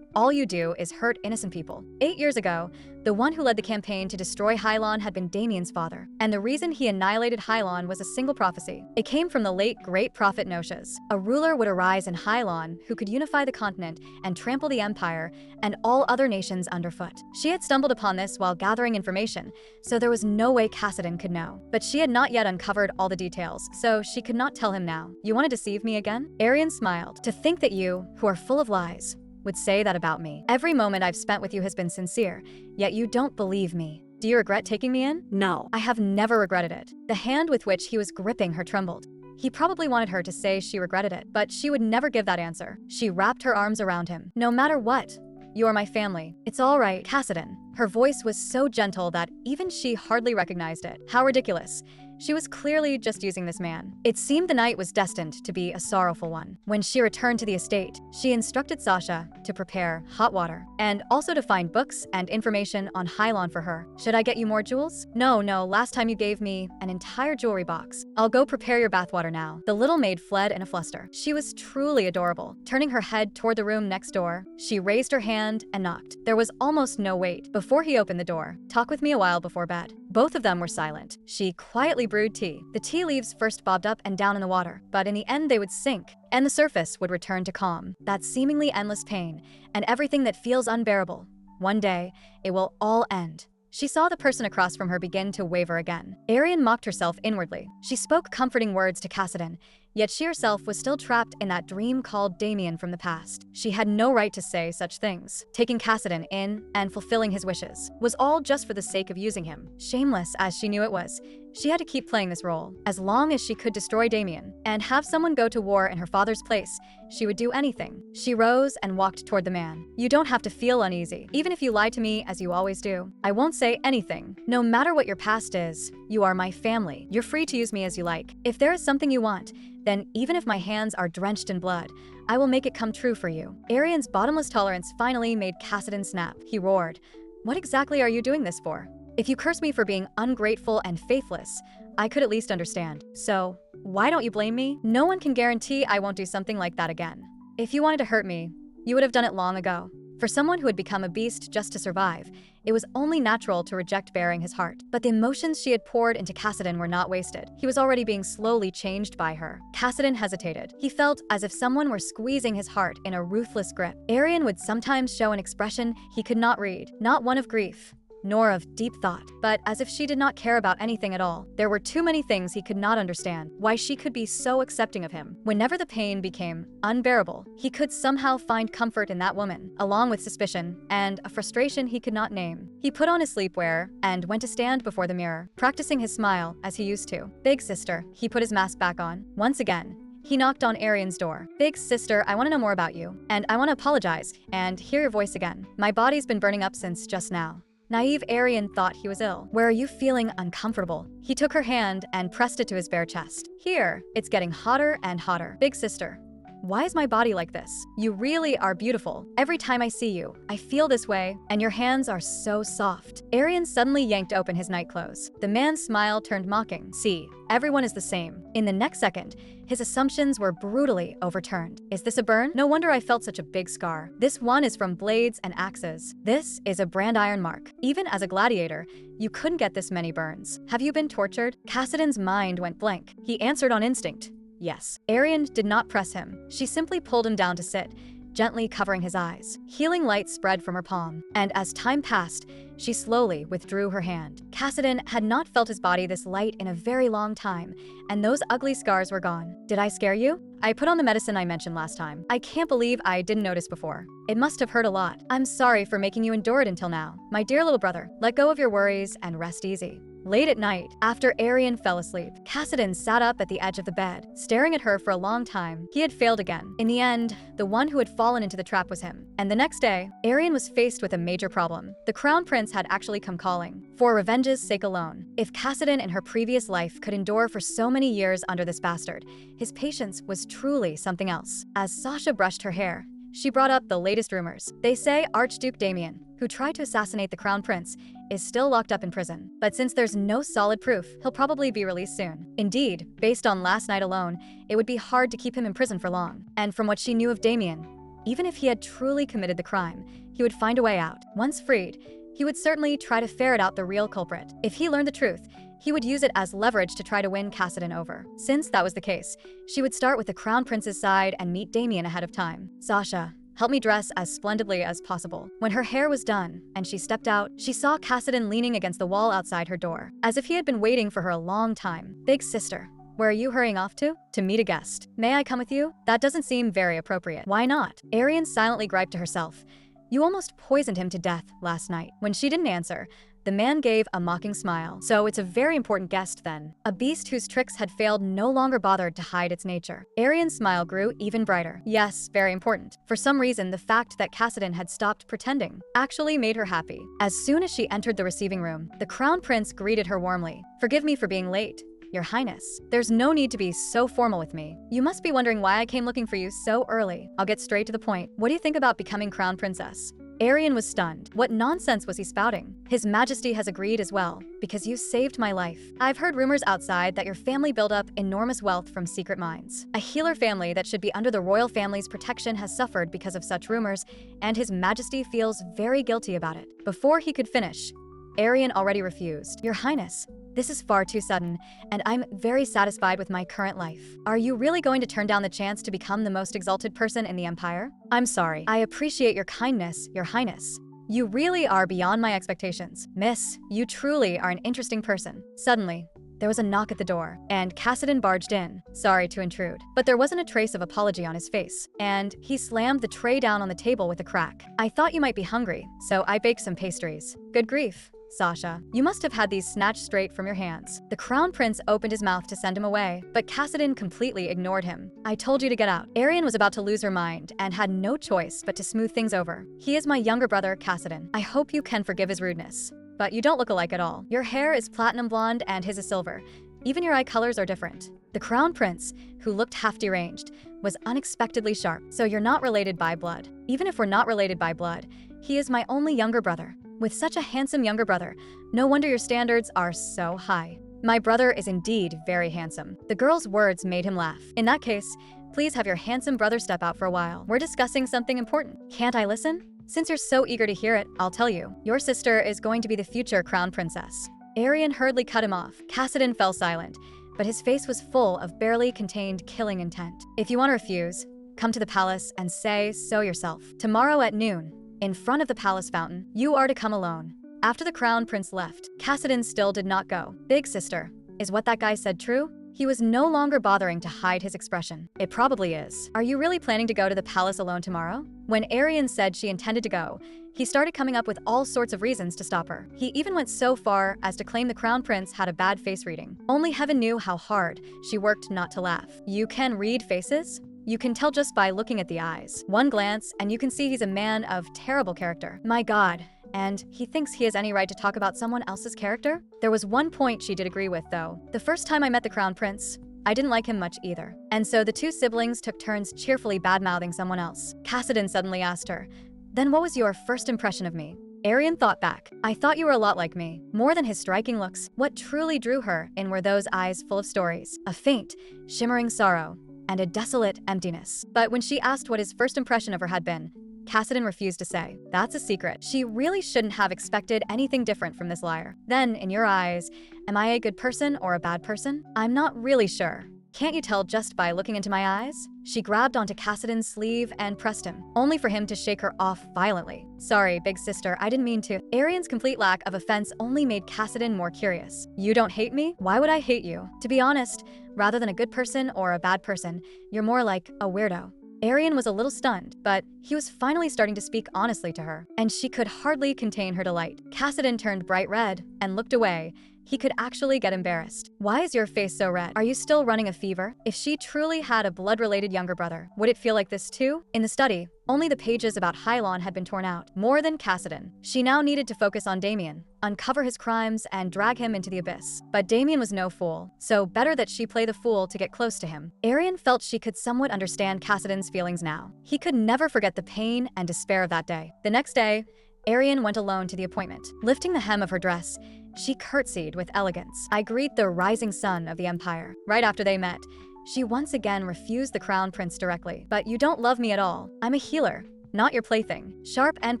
All you do is hurt innocent people. 8 years ago, the one who led the campaign to destroy Hylon had been Damien's father, and the reason he annihilated Hylon was a single prophecy. It came from the late great prophet Notius. A ruler would arise in Hylon who could unify the continent and trample the empire and all other nations underfoot. She had stumbled upon this while gathering information, so there was no way Cassidy could know. But she had not yet uncovered all the details, so she could not tell him now. You want to deceive me again? Arian smiled. To think that you, who are full of lies, would say that about me. Every moment I've spent with you has been sincere, yet you don't believe me. Do you regret taking me in? No. I have never regretted it. The hand with which he was gripping her trembled. He probably wanted her to say she regretted it, but she would never give that answer. She wrapped her arms around him. No matter what, you are my family. It's all right, Cassidy. Her voice was so gentle that even she hardly recognized it. How ridiculous. She was clearly just using this man. It seemed the night was destined to be a sorrowful one. When she returned to the estate, she instructed Sasha to prepare hot water and also to find books and information on Hylon for her. Should I get you more jewels? No, last time you gave me an entire jewelry box. I'll go prepare your bathwater now. The little maid fled in a fluster. She was truly adorable. Turning her head toward the room next door, she raised her hand and knocked. There was almost no wait before he opened the door. Talk with me a while before bed. Both of them were silent. She quietly brewed tea. The tea leaves first bobbed up and down in the water, but in the end they would sink, and the surface would return to calm. That seemingly endless pain, and everything that feels unbearable. One day, it will all end. She saw the person across from her begin to waver again. Arian mocked herself inwardly. She spoke comforting words to Kassadin, yet she herself was still trapped in that dream called Damien from the past. She had no right to say such things. Taking Kassadin in and fulfilling his wishes was all just for the sake of using him. Shameless as she knew it was, she had to keep playing this role. As long as she could destroy Damien and have someone go to war in her father's place, she would do anything. She rose and walked toward the man. You don't have to feel uneasy. Even if you lie to me as you always do, I won't say anything. No matter what your past is, you are my family. You're free to use me as you like. If there is something you want, then even if my hands are drenched in blood, I will make it come true for you. Arian's bottomless tolerance finally made Kassadin snap. He roared, "What exactly are you doing this for? If you curse me for being ungrateful and faithless, I could at least understand. So, why don't you blame me? No one can guarantee I won't do something like that again. If you wanted to hurt me, you would have done it long ago." For someone who had become a beast just to survive, it was only natural to reject bearing his heart. But the emotions she had poured into Kassadin were not wasted. He was already being slowly changed by her. Kassadin hesitated. He felt as if someone were squeezing his heart in a ruthless grip. Arian would sometimes show an expression he could not read, not one of grief, nor of deep thought, but as if she did not care about anything at all. There were too many things he could not understand, why she could be so accepting of him. Whenever the pain became unbearable, he could somehow find comfort in that woman, along with suspicion and a frustration he could not name. He put on his sleepwear and went to stand before the mirror, practicing his smile as he used to. "Big sister," he put his mask back on. Once again, he knocked on Arian's door. "Big sister, I want to know more about you, and I want to apologize and hear your voice again. My body's been burning up since just now." Naive Arian thought he was ill. "Where are you feeling uncomfortable?" He took her hand and pressed it to his bare chest. "Here, it's getting hotter and hotter. Big sister, why is my body like this? You really are beautiful. Every time I see you, I feel this way, and your hands are so soft." Arian suddenly yanked open his nightclothes. The man's smile turned mocking. "See, everyone is the same." In the next second, his assumptions were brutally overturned. "Is this a burn? No wonder I felt such a big scar. This one is from blades and axes. This is a brand iron mark. Even as a gladiator, you couldn't get this many burns. Have you been tortured?" Kassadin's mind went blank. He answered on instinct. Yes. Arian did not press him. She simply pulled him down to sit, gently covering his eyes. Healing light spread from her palm, and as time passed, she slowly withdrew her hand. Kassadin had not felt his body this light in a very long time, and those ugly scars were gone. "Did I scare you? I put on the medicine I mentioned last time. I can't believe I didn't notice before. It must have hurt a lot. I'm sorry for making you endure it until now. My dear little brother, let go of your worries and rest easy." Late at night, after Arian fell asleep, Kassadin sat up at the edge of the bed, staring at her for a long time. He had failed again. In the end, the one who had fallen into the trap was him. And the next day, Arian was faced with a major problem. The crown prince had actually come calling, for revenge's sake alone. If Kassadin in her previous life could endure for so many years under this bastard, his patience was truly something else. As Sasha brushed her hair, she brought up the latest rumors. They say Archduke Damien, who tried to assassinate the crown prince, is still locked up in prison. But since there's no solid proof, he'll probably be released soon. Indeed, based on last night alone, it would be hard to keep him in prison for long. And from what she knew of Damien, even if he had truly committed the crime, he would find a way out. Once freed, he would certainly try to ferret out the real culprit. If he learned the truth, he would use it as leverage to try to win Kassadin over. Since that was the case, she would start with the crown prince's side and meet Damien ahead of time. "Sasha, help me dress as splendidly as possible." When her hair was done and she stepped out, she saw Kassadin leaning against the wall outside her door, as if he had been waiting for her a long time. "Big sister, where are you hurrying off to?" "To meet a guest. May I come with you?" "That doesn't seem very appropriate." "Why not?" Arian silently griped to herself. "You almost poisoned him to death last night." When she didn't answer, the man gave a mocking smile. "So it's a very important guest then." A beast whose tricks had failed no longer bothered to hide its nature. Arian's smile grew even brighter. Yes, very important. For some reason, the fact that Kassadin had stopped pretending actually made her happy. As soon as she entered the receiving room, the crown prince greeted her warmly. "Forgive me for being late. Your Highness. There's no need to be so formal with me. You must be wondering why I came looking for you so early. I'll get straight to the point. What do you think about becoming crown princess? Arian was stunned. What nonsense was he spouting? His Majesty has agreed as well, because you saved my life. I've heard rumors outside that your family built up enormous wealth from secret mines. A healer family that should be under the royal family's protection has suffered because of such rumors, and His Majesty feels very guilty about it. Before he could finish, Arian already refused. Your Highness, this is far too sudden, and I'm very satisfied with my current life. Are you really going to turn down the chance to become the most exalted person in the Empire? I'm sorry. I appreciate your kindness, Your Highness. You really are beyond my expectations. Miss, you truly are an interesting person. Suddenly, there was a knock at the door, and Cassidy barged in. Sorry to intrude. But there wasn't a trace of apology on his face, and he slammed the tray down on the table with a crack. I thought you might be hungry, so I baked some pastries. Good grief. Sasha, you must have had these snatched straight from your hands. The crown prince opened his mouth to send him away, but Cassidy completely ignored him. I told you to get out. Arian was about to lose her mind and had no choice but to smooth things over. He is my younger brother, Cassidy. I hope you can forgive his rudeness. But you don't look alike at all. Your hair is platinum blonde and his is silver. Even your eye colors are different. The crown prince, who looked half deranged, was unexpectedly sharp. So you're not related by blood. Even if we're not related by blood, he is my only younger brother. With such a handsome younger brother, no wonder your standards are so high. My brother is indeed very handsome. The girl's words made him laugh. In that case, please have your handsome brother step out for a while. We're discussing something important. Can't I listen? Since you're so eager to hear it, I'll tell you. Your sister is going to be the future crown princess. Arian hurriedly cut him off. Cassidy fell silent, but his face was full of barely contained killing intent. If you want to refuse, come to the palace and say so yourself. Tomorrow at noon, in front of the palace fountain, you are to come alone. After the crown prince left, Cassidy still did not go. Big sister, is what that guy said true? He was no longer bothering to hide his expression. It probably is. Are you really planning to go to the palace alone tomorrow? When Arian said she intended to go, he started coming up with all sorts of reasons to stop her. He even went so far as to claim the crown prince had a bad face reading. Only heaven knew how hard she worked not to laugh. You can read faces? You can tell just by looking at the eyes. One glance, and you can see he's a man of terrible character. My God. And he thinks he has any right to talk about someone else's character? There was one point she did agree with, though. The first time I met the crown prince, I didn't like him much either. And so the two siblings took turns cheerfully bad-mouthing someone else. Cassidy suddenly asked her, "Then what was your first impression of me?" Arian thought back. I thought you were a lot like me. More than his striking looks, what truly drew her in were those eyes full of stories, a faint, shimmering sorrow, and a desolate emptiness. But when she asked what his first impression of her had been, Cassidy refused to say. That's a secret. She really shouldn't have expected anything different from this liar. Then, in your eyes, am I a good person or a bad person? I'm not really sure. Can't you tell just by looking into my eyes? She grabbed onto Cassidy's sleeve and pressed him, only for him to shake her off violently. Sorry, big sister, I didn't mean to. Arian's complete lack of offense only made Cassidy more curious. You don't hate me? Why would I hate you? To be honest, rather than a good person or a bad person, you're more like a weirdo. Arian was a little stunned, but he was finally starting to speak honestly to her, and she could hardly contain her delight. Cassidy turned bright red and looked away. He could actually get embarrassed. Why is your face so red? Are you still running a fever? If she truly had a blood-related younger brother, would it feel like this too? In the study, only the pages about Hylon had been torn out, more than Cassidy. She now needed to focus on Damien, uncover his crimes, and drag him into the abyss. But Damien was no fool, so better that she play the fool to get close to him. Arian felt she could somewhat understand Cassidy's feelings now. He could never forget the pain and despair of that day. The next day, Arian went alone to the appointment. Lifting the hem of her dress, she curtsied with elegance. I greet the rising sun of the empire. Right after they met, she once again refused the crown prince directly. But you don't love me at all. I'm a healer, not your plaything. Sharp and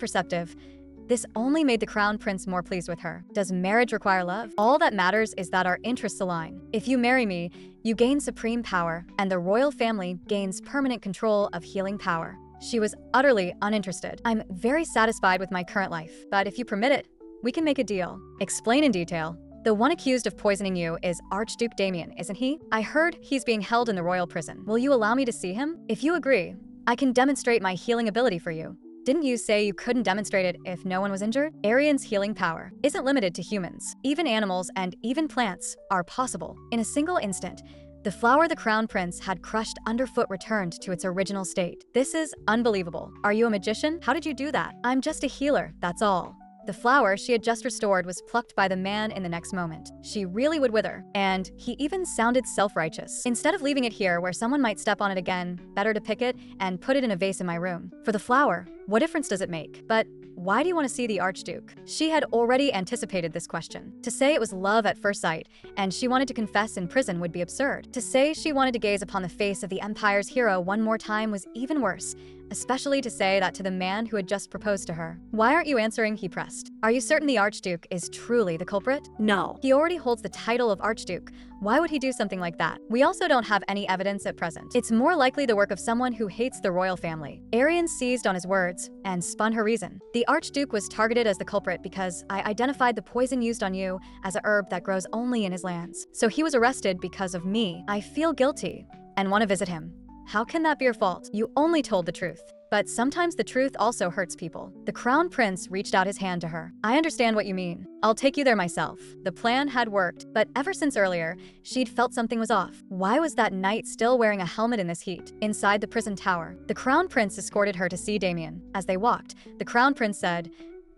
perceptive, this only made the crown prince more pleased with her. Does marriage require love? All that matters is that our interests align. If you marry me, you gain supreme power, and the royal family gains permanent control of healing power. She was utterly uninterested. I'm very satisfied with my current life, but if you permit it, we can make a deal. Explain in detail. The one accused of poisoning you is Archduke Damien, isn't he? I heard he's being held in the royal prison. Will you allow me to see him? If you agree, I can demonstrate my healing ability for you. Didn't you say you couldn't demonstrate it if no one was injured? Arian's healing power isn't limited to humans. Even animals and even plants are possible. In a single instant, the flower the crown prince had crushed underfoot returned to its original state. This is unbelievable. Are you a magician? How did you do that? I'm just a healer, that's all. The flower she had just restored was plucked by the man in the next moment. She really would wither, and he even sounded self-righteous. Instead of leaving it here where someone might step on it again, better to pick it and put it in a vase in my room. For the flower, what difference does it make? But why do you want to see the Archduke? She had already anticipated this question. To say it was love at first sight, and she wanted to confess in prison would be absurd. To say she wanted to gaze upon the face of the Empire's hero one more time was even worse, especially to say that to the man who had just proposed to her. Why aren't you answering? He pressed. Are you certain the Archduke is truly the culprit? No. He already holds the title of Archduke. Why would he do something like that? We also don't have any evidence at present. It's more likely the work of someone who hates the royal family. Arian seized on his words and spun her reason. The Archduke was targeted as the culprit because I identified the poison used on you as a herb that grows only in his lands. So he was arrested because of me. I feel guilty and want to visit him. How can that be your fault? You only told the truth. But sometimes the truth also hurts people. The crown prince reached out his hand to her. I understand what you mean. I'll take you there myself. The plan had worked, but ever since earlier, she'd felt something was off. Why was that knight still wearing a helmet in this heat, inside the prison tower? The crown prince escorted her to see Damien. As they walked, the crown prince said,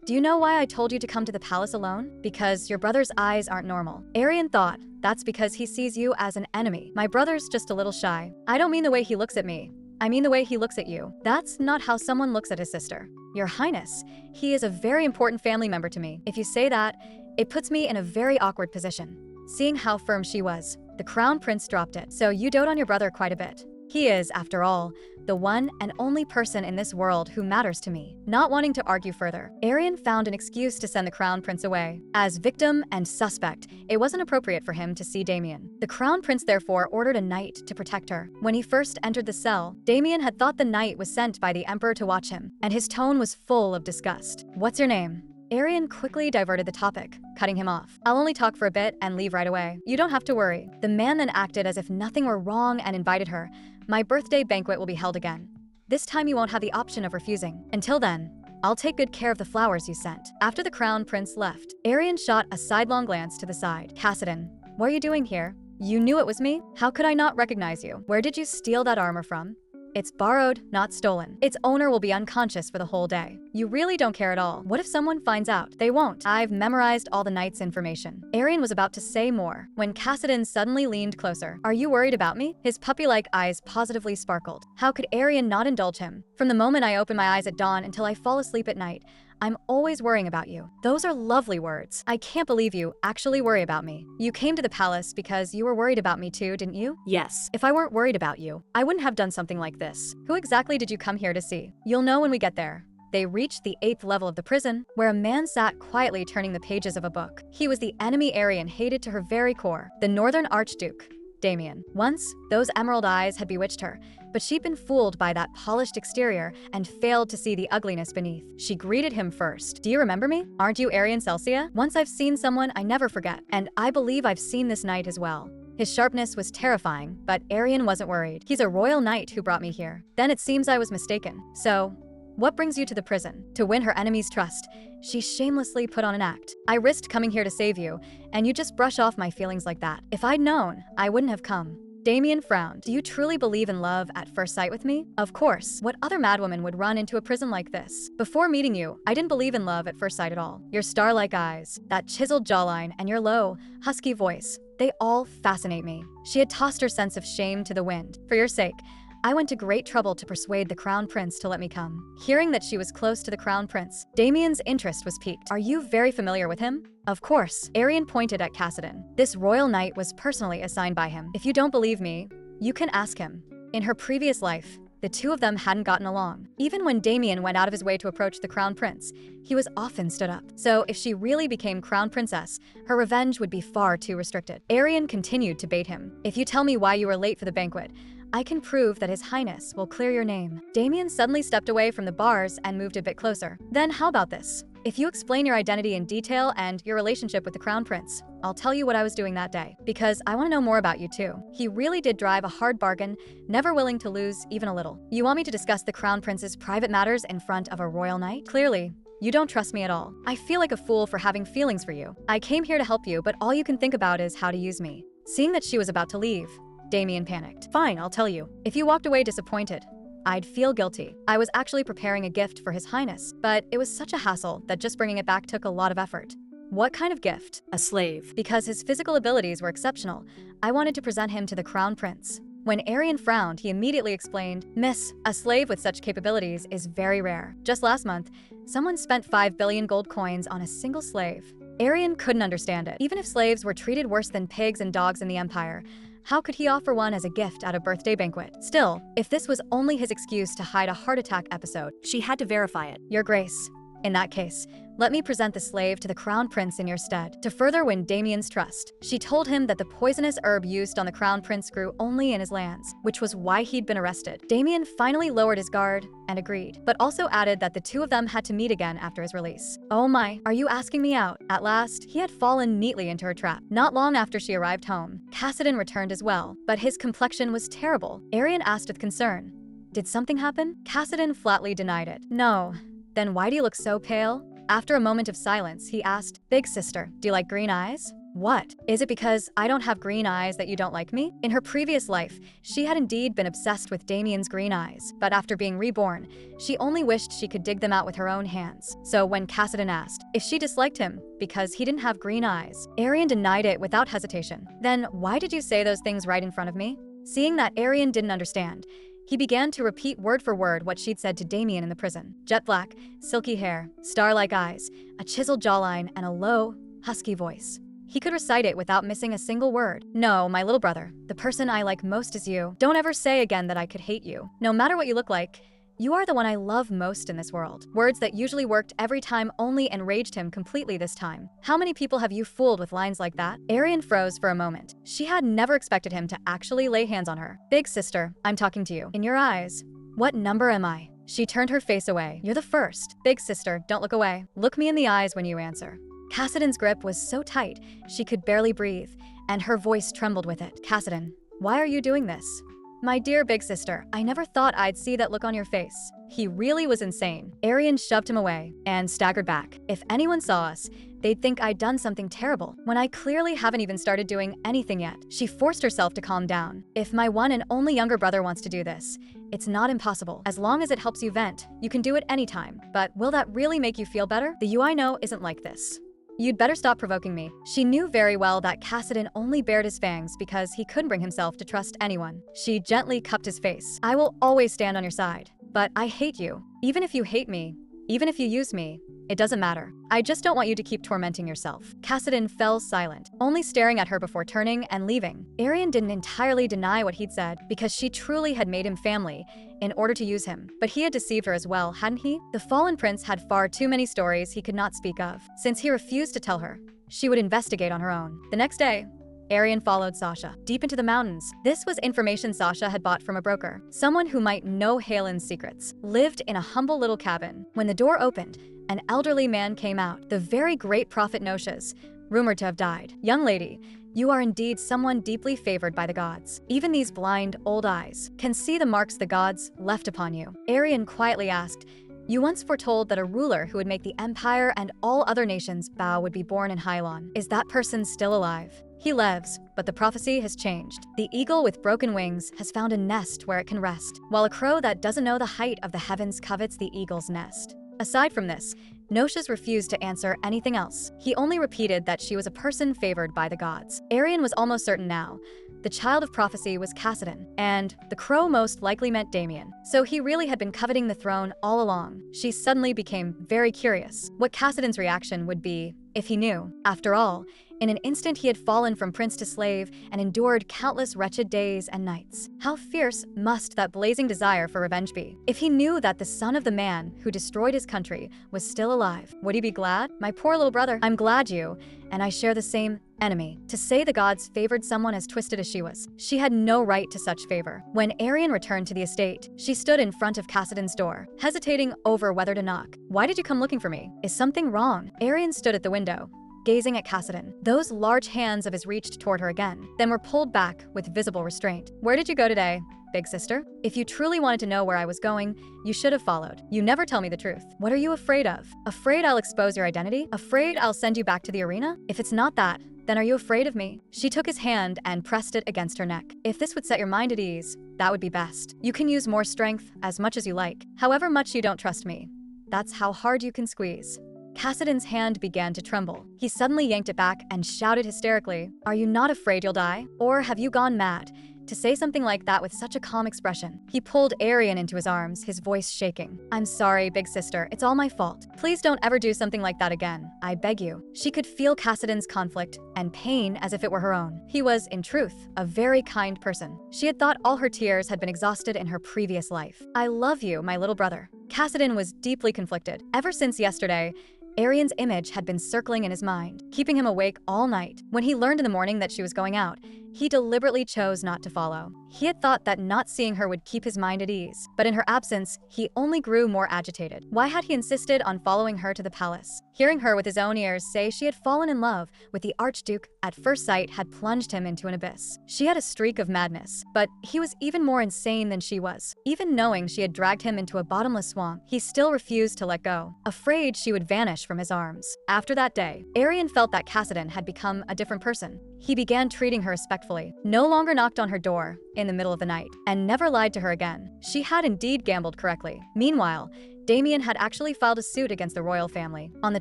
"Do you know why I told you to come to the palace alone? Because your brother's eyes aren't normal." Arian thought, that's because he sees you as an enemy. My brother's just a little shy. I don't mean the way he looks at me. I mean the way he looks at you. That's not how someone looks at his sister. Your Highness, he is a very important family member to me. If you say that, it puts me in a very awkward position. Seeing how firm she was, the crown prince dropped it. So you dote on your brother quite a bit. He is, after all, the one and only person in this world who matters to me. Not wanting to argue further, Arian found an excuse to send the crown prince away. As victim and suspect, it wasn't appropriate for him to see Damien. The crown prince therefore ordered a knight to protect her. When he first entered the cell, Damien had thought the knight was sent by the emperor to watch him, and his tone was full of disgust. "What's your name?" Arian quickly diverted the topic, cutting him off. "I'll only talk for a bit and leave right away. You don't have to worry." The man then acted as if nothing were wrong and invited her. "My birthday banquet will be held again. This time you won't have the option of refusing. Until then, I'll take good care of the flowers you sent." After the crown prince left, Arian shot a sidelong glance to the side. "Cassidan, what are you doing here? You knew it was me? How could I not recognize you? Where did you steal that armor from? It's borrowed, not stolen. Its owner will be unconscious for the whole day. You really don't care at all. What if someone finds out? They won't. I've memorized all the knight's information." Arian was about to say more when Cassidan suddenly leaned closer. "Are you worried about me?" His puppy-like eyes positively sparkled. How could Arian not indulge him? "From the moment I open my eyes at dawn until I fall asleep at night, I'm always worrying about you." Those are lovely words. I can't believe you actually worry about me. You came to the palace because you were worried about me too, didn't you? Yes. If I weren't worried about you, I wouldn't have done something like this. Who exactly did you come here to see? You'll know when we get there. They reached the 8th level of the prison, where a man sat quietly turning the pages of a book. He was the enemy Arian hated to her very core, the Northern Archduke, Damien. Once, those emerald eyes had bewitched her, but she'd been fooled by that polished exterior and failed to see the ugliness beneath. She greeted him first. "Do you remember me? Aren't you Arian Celsia? Once I've seen someone, I never forget. And I believe I've seen this knight as well." His sharpness was terrifying, but Arian wasn't worried. "He's a royal knight who brought me here." "Then it seems I was mistaken. So, what brings you to the prison?" To win her enemy's trust, she shamelessly put on an act. "I risked coming here to save you, and you just brush off my feelings like that. If I'd known, I wouldn't have come." Damien frowned. "Do you truly believe in love at first sight with me?" "Of course. What other madwoman would run into a prison like this?" "Before meeting you, I didn't believe in love at first sight at all. Your star-like eyes, that chiseled jawline, and your low, husky voice, they all fascinate me." She had tossed her sense of shame to the wind. "For your sake, I went to great trouble to persuade the crown prince to let me come." Hearing that she was close to the crown prince, Damien's interest was piqued. "Are you very familiar with him?" "Of course." Arian pointed at Cassidan. "This royal knight was personally assigned by him. If you don't believe me, you can ask him. In her previous life, the two of them hadn't gotten along. Even when Damien went out of his way to approach the crown prince, he was often stood up. So if she really became crown princess, her revenge would be far too restricted." Arian continued to bait him. "If you tell me why you were late for the banquet, I can prove that His Highness will clear your name." Damien suddenly stepped away from the bars and moved a bit closer. "Then how about this? If you explain your identity in detail and your relationship with the crown prince, I'll tell you what I was doing that day. Because I want to know more about you too." He really did drive a hard bargain, never willing to lose even a little. "You want me to discuss the crown prince's private matters in front of a royal knight? Clearly, you don't trust me at all. I feel like a fool for having feelings for you. I came here to help you, but all you can think about is how to use me." Seeing that she was about to leave, Damien panicked. "Fine, I'll tell you. If you walked away disappointed, I'd feel guilty. I was actually preparing a gift for His Highness, but it was such a hassle that just bringing it back took a lot of effort. What kind of gift? A slave. Because his physical abilities were exceptional, I wanted to present him to the crown prince. When Arian frowned, he immediately explained, "Miss, a slave with such capabilities is very rare. Just last month, someone spent 5 billion gold coins on a single slave." Arian couldn't understand it. Even if slaves were treated worse than pigs and dogs in the empire, how could he offer one as a gift at a birthday banquet? Still, if this was only his excuse to hide a heart attack episode, She had to verify it. Your Grace, in that case, let me present the slave to the crown prince in your stead. To further win Damien's trust, she told him that the poisonous herb used on the crown prince grew only in his lands, which was why he'd been arrested. Damien finally lowered his guard and agreed, but also added that the two of them had to meet again after his release. Oh my, are you asking me out? At last, he had fallen neatly into her trap. Not long after she arrived home, Cassidon returned as well, but his complexion was terrible. Arian asked with concern, "Did something happen?" Cassidon flatly denied it. "No." "Then why do you look so pale?" After a moment of silence, he asked, "Big sister, do you like green eyes?" "What? Is it because I don't have green eyes that you don't like me?" In her previous life, she had indeed been obsessed with Damien's green eyes, but after being reborn, she only wished she could dig them out with her own hands. So when Cassidon asked if she disliked him because he didn't have green eyes, Arian denied it without hesitation. "Then why did you say those things right in front of me?" Seeing that Arian didn't understand, he began to repeat word for word what she'd said to Damien in the prison. Jet black, silky hair, star-like eyes, a chiseled jawline, and a low, husky voice. He could recite it without missing a single word. "No, my little brother, the person I like most is you. Don't ever say again that I could hate you. No matter what you look like, you are the one I love most in this world." Words that usually worked every time only enraged him completely this time. How many people have you fooled with lines like that? Arian froze for a moment. She had never expected him to actually lay hands on her. "Big sister, I'm talking to you. In your eyes, what number am I?" She turned her face away. "You're the first." "Big sister, don't look away. Look me in the eyes when you answer." Cassidon's grip was so tight, she could barely breathe, and her voice trembled with it. "Cassidon, why are you doing this?" "My dear big sister, I never thought I'd see that look on your face." He really was insane. Arian shoved him away and staggered back. "If anyone saw us, they'd think I'd done something terrible, when I clearly haven't even started doing anything yet." She forced herself to calm down. "If my one and only younger brother wants to do this, it's not impossible. As long as it helps you vent, you can do it anytime. But will that really make you feel better? The you I know isn't like this. You'd better stop provoking me." She knew very well that Cassidon only bared his fangs because he couldn't bring himself to trust anyone. She gently cupped his face. "I will always stand on your side, but I hate you. Even if you hate me, even if you use me, it doesn't matter. I just don't want you to keep tormenting yourself." Cassidon fell silent, only staring at her before turning and leaving. Arian didn't entirely deny what he'd said, because she truly had made him family in order to use him. But he had deceived her as well, hadn't he? The fallen prince had far too many stories he could not speak of. Since he refused to tell her, she would investigate on her own. The next day, Arian followed Sasha deep into the mountains. This was information Sasha had bought from a broker, someone who might know Halen's secrets. Lived in a humble little cabin. When the door opened, an elderly man came out, the very great prophet Noshas, rumored to have died. "Young lady, you are indeed someone deeply favored by the gods. Even these blind, old eyes can see the marks the gods left upon you." Arian quietly asked, "You once foretold that a ruler who would make the empire and all other nations bow would be born in Hylon. Is that person still alive?" "He lives, but the prophecy has changed. The eagle with broken wings has found a nest where it can rest, while a crow that doesn't know the height of the heavens covets the eagle's nest." Aside from this, Noshas refused to answer anything else. He only repeated that she was a person favored by the gods. Arian was almost certain now. The child of prophecy was Cassidon, and the crow most likely meant Damien. So he really had been coveting the throne all along. She suddenly became very curious what Cassidon's reaction would be if he knew. After all, in an instant he had fallen from prince to slave and endured countless wretched days and nights. How fierce must that blazing desire for revenge be? If he knew that the son of the man who destroyed his country was still alive, would he be glad? "My poor little brother, I'm glad you and I share the same enemy." To say the gods favored someone as twisted as she was, she had no right to such favor. When Arian returned to the estate, she stood in front of Cassidon's door, hesitating over whether to knock. "Why did you come looking for me? Is something wrong?" Arian stood at the window, gazing at Cassidon. Those large hands of his reached toward her again, then were pulled back with visible restraint. "Where did you go today, big sister? If you truly wanted to know where I was going, you should have followed. You never tell me the truth. What are you afraid of? Afraid I'll expose your identity? Afraid I'll send you back to the arena? If it's not that, Then are you afraid of me? She took his hand and pressed it against her neck. If this would set your mind at ease, that would be best. You can use more strength as much as you like. However much you don't trust me, that's how hard you can squeeze. Cassidon's hand began to tremble. He suddenly yanked it back and shouted hysterically, "Are you not afraid you'll die? Or have you gone mad?" To say something like that with such a calm expression. He pulled Arian into his arms, his voice shaking. "I'm sorry, big sister. It's all my fault. Please don't ever do something like that again. I beg you." She could feel Cassidon's conflict and pain as if it were her own. He was, in truth, a very kind person. She had thought all her tears had been exhausted in her previous life. "I love you, my little brother." Cassidon was deeply conflicted. Ever since yesterday, Arian's image had been circling in his mind, keeping him awake all night. When he learned in the morning that she was going out, he deliberately chose not to follow. He had thought that not seeing her would keep his mind at ease, but in her absence, he only grew more agitated. Why had he insisted on following her to the palace? Hearing her with his own ears say she had fallen in love with the Archduke at first sight had plunged him into an abyss. She had a streak of madness, but he was even more insane than she was. Even knowing she had dragged him into a bottomless swamp, he still refused to let go, afraid she would vanish from his arms. After that day, Arian felt that Cassidon had become a different person. He began treating her respectfully, no longer knocked on her door in the middle of the night, and never lied to her again. She had indeed gambled correctly. Meanwhile, Damien had actually filed a suit against the royal family on the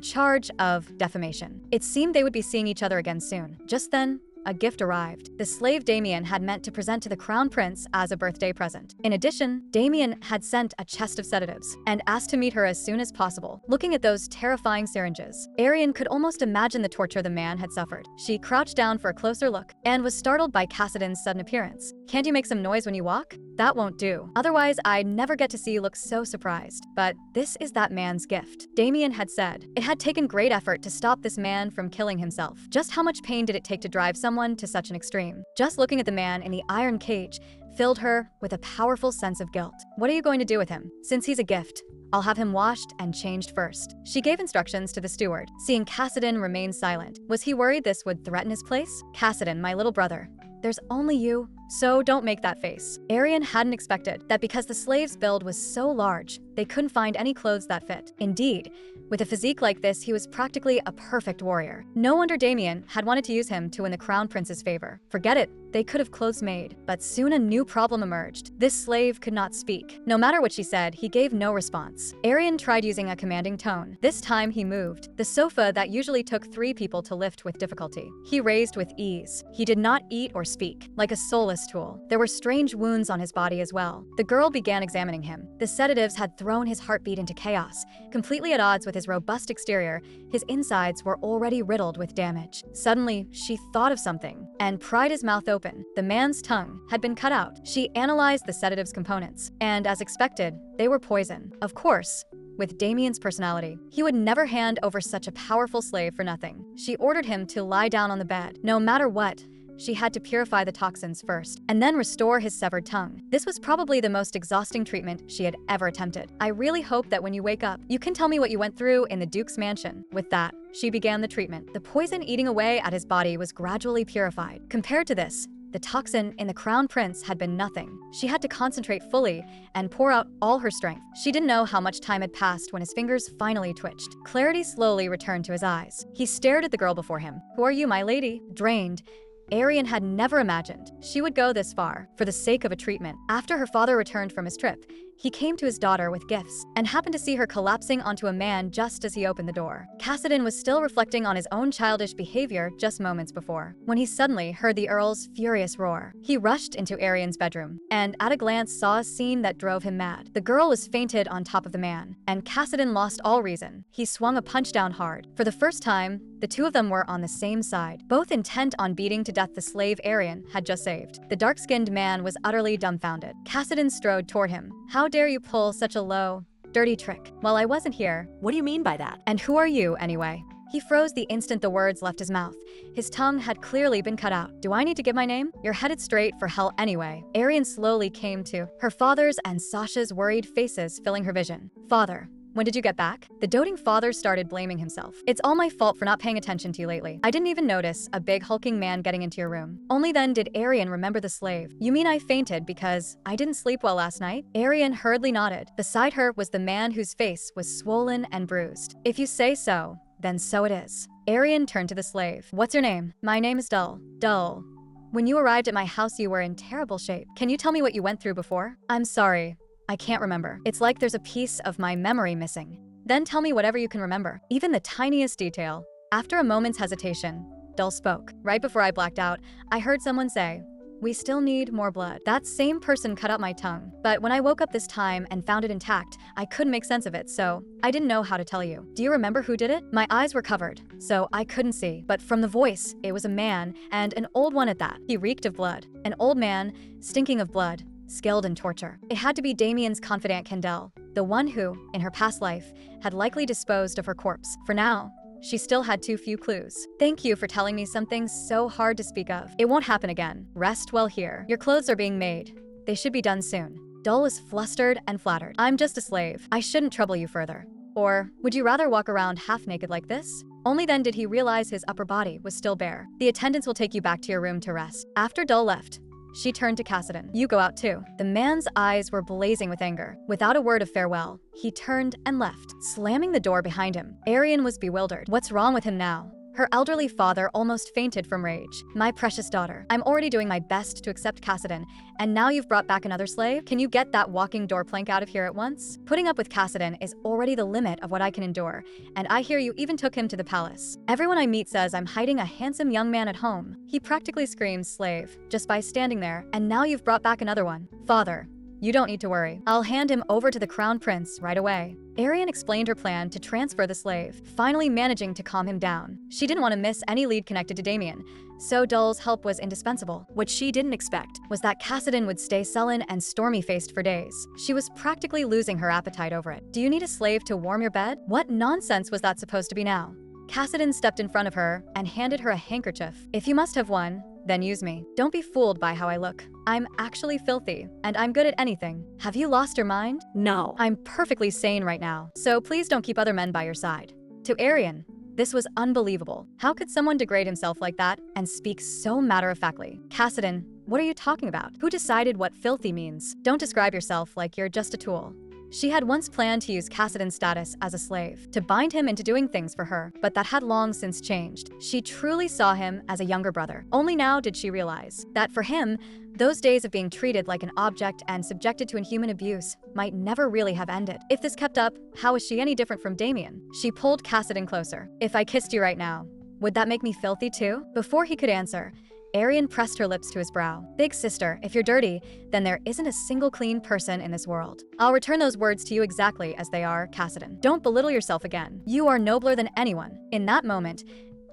charge of defamation. It seemed they would be seeing each other again soon. Just then, a gift arrived. The slave Damien had meant to present to the crown prince as a birthday present. In addition, Damien had sent a chest of sedatives and asked to meet her as soon as possible. Looking at those terrifying syringes, Arian could almost imagine the torture the man had suffered. She crouched down for a closer look and was startled by Cassidon's sudden appearance. "Can't you make some noise when you walk? That won't do. Otherwise, I'd never get to see you look so surprised. But this is that man's gift," Damien had said. It had taken great effort to stop this man from killing himself. Just how much pain did it take to drive someone to such an extreme? Just looking at the man in the iron cage filled her with a powerful sense of guilt. "What are you going to do with him? Since he's a gift, I'll have him washed and changed first." She gave instructions to the steward. Seeing Cassidon remain silent, was he worried this would threaten his place? "Cassidon, my little brother, there's only you, so don't make that face." Arian hadn't expected that because the slave's build was so large, they couldn't find any clothes that fit. Indeed, with a physique like this, he was practically a perfect warrior. No wonder Damien had wanted to use him to win the crown prince's favor. Forget it, they could have clothes made. But soon a new problem emerged. This slave could not speak. No matter what she said, he gave no response. Arian tried using a commanding tone. This time he moved. The sofa that usually took 3 people to lift with difficulty, he raised with ease. He did not eat or speak, like a soulless tool. There were strange wounds on his body as well. The girl began examining him. The sedatives had thrown his heartbeat into chaos. Completely at odds with his robust exterior, his insides were already riddled with damage. Suddenly, she thought of something and pried his mouth open. The man's tongue had been cut out. She analyzed the sedative's components, and as expected, they were poison. Of course, with Damien's personality, he would never hand over such a powerful slave for nothing. She ordered him to lie down on the bed. No matter what, she had to purify the toxins first, and then restore his severed tongue. This was probably the most exhausting treatment she had ever attempted. "I really hope that when you wake up, you can tell me what you went through in the Duke's mansion." With that, she began the treatment. The poison eating away at his body was gradually purified. Compared to this, the toxin in the crown prince had been nothing. She had to concentrate fully and pour out all her strength. She didn't know how much time had passed when his fingers finally twitched. Clarity slowly returned to his eyes. He stared at the girl before him. "Who are you, my lady?" Drained, Arian had never imagined she would go this far for the sake of a treatment. After her father returned from his trip, he came to his daughter with gifts and happened to see her collapsing onto a man just as he opened the door. Cassidon was still reflecting on his own childish behavior just moments before, when he suddenly heard the Earl's furious roar. He rushed into Arian's bedroom and at a glance saw a scene that drove him mad. The girl was fainted on top of the man, and Cassidon lost all reason. He swung a punch down hard. For the first time, the two of them were on the same side, both intent on beating to death the slave Arian had just saved. The dark-skinned man was utterly dumbfounded. Cassidon strode toward him. "How dare you pull such a low, dirty trick while I wasn't here?" What do you mean by that? "And who are you, anyway?" He froze the instant the words left his mouth. His tongue had clearly been cut out. "Do I need to give my name? You're headed straight for hell anyway." Arian slowly came to, her father's and Sasha's worried faces filling her vision. "Father, when did you get back?" The doting father started blaming himself. "It's all my fault for not paying attention to you lately. I didn't even notice a big hulking man getting into your room. Only then did Arian remember the slave. You mean I fainted because I didn't sleep well last night?" Arian hurriedly nodded. Beside her was the man whose face was swollen and bruised. "If you say so, then so it is." Arian turned to the slave. What's your name? My name is Dull. Dull. When you arrived at my house, you were in terrible shape. Can you tell me what you went through before? I'm sorry. I can't remember. It's like there's a piece of my memory missing. Then tell me whatever you can remember, even the tiniest detail. After a moment's hesitation, Dull spoke. Right before I blacked out, I heard someone say, "We still need more blood." That same person cut out my tongue. But when I woke up this time and found it intact, I couldn't make sense of it, so I didn't know how to tell you. Do you remember who did it? My eyes were covered, so I couldn't see. But from the voice, it was a man, and an old one at that. He reeked of blood. An old man, stinking of blood, skilled in torture. It had to be Damien's confidant Kendall, the one who, in her past life, had likely disposed of her corpse. For now, she still had too few clues. Thank you for telling me something so hard to speak of. It won't happen again. Rest well here. Your clothes are being made. They should be done soon. Dull was flustered and flattered. I'm just a slave. I shouldn't trouble you further. Or, would you rather walk around half naked like this? Only then did he realize his upper body was still bare. The attendants will take you back to your room to rest. After Dull left, she turned to Cassidy. You go out too. The man's eyes were blazing with anger. Without a word of farewell, he turned and left, slamming the door behind him. Arian was bewildered. What's wrong with him now? Her elderly father almost fainted from rage. My precious daughter, I'm already doing my best to accept Cassidy, and now you've brought back another slave? Can you get that walking door plank out of here at once? Putting up with Cassidy is already the limit of what I can endure, and I hear you even took him to the palace. Everyone I meet says I'm hiding a handsome young man at home. He practically screams slave just by standing there, and now you've brought back another one. Father, you don't need to worry. I'll hand him over to the crown prince right away. Arian explained her plan to transfer the slave, finally managing to calm him down. She didn't want to miss any lead connected to Damien, so Dull's help was indispensable. What she didn't expect Was that Cassidy would stay sullen and stormy-faced for days. She was practically losing her appetite over it. Do you need a slave to warm your bed? What nonsense was that supposed to be now? Cassidy stepped in front of her and handed her a handkerchief. If you must have one, then use me. Don't be fooled by how I look. I'm actually filthy, and I'm good at anything. Have you lost your mind? No. I'm perfectly sane right now, so please don't keep other men by your side. To Arian, this was unbelievable. How could someone degrade himself like that and speak so matter-of-factly? Cassidy, what are you talking about? Who decided what filthy means? Don't describe yourself like you're just a tool. She had once planned to use Cassidy's status as a slave, to bind him into doing things for her, but that had long since changed. She truly saw him as a younger brother. Only now did she realize that for him, those days of being treated like an object and subjected to inhuman abuse might never really have ended. If this kept up, how is she any different from Damien? She pulled Cassidy closer. If I kissed you right now, would that make me filthy too? Before he could answer, Arian pressed her lips to his brow. Big sister, if you're dirty, then there isn't a single clean person in this world. I'll return those words to you exactly as they are, Cassidy. Don't belittle yourself again. You are nobler than anyone. In that moment,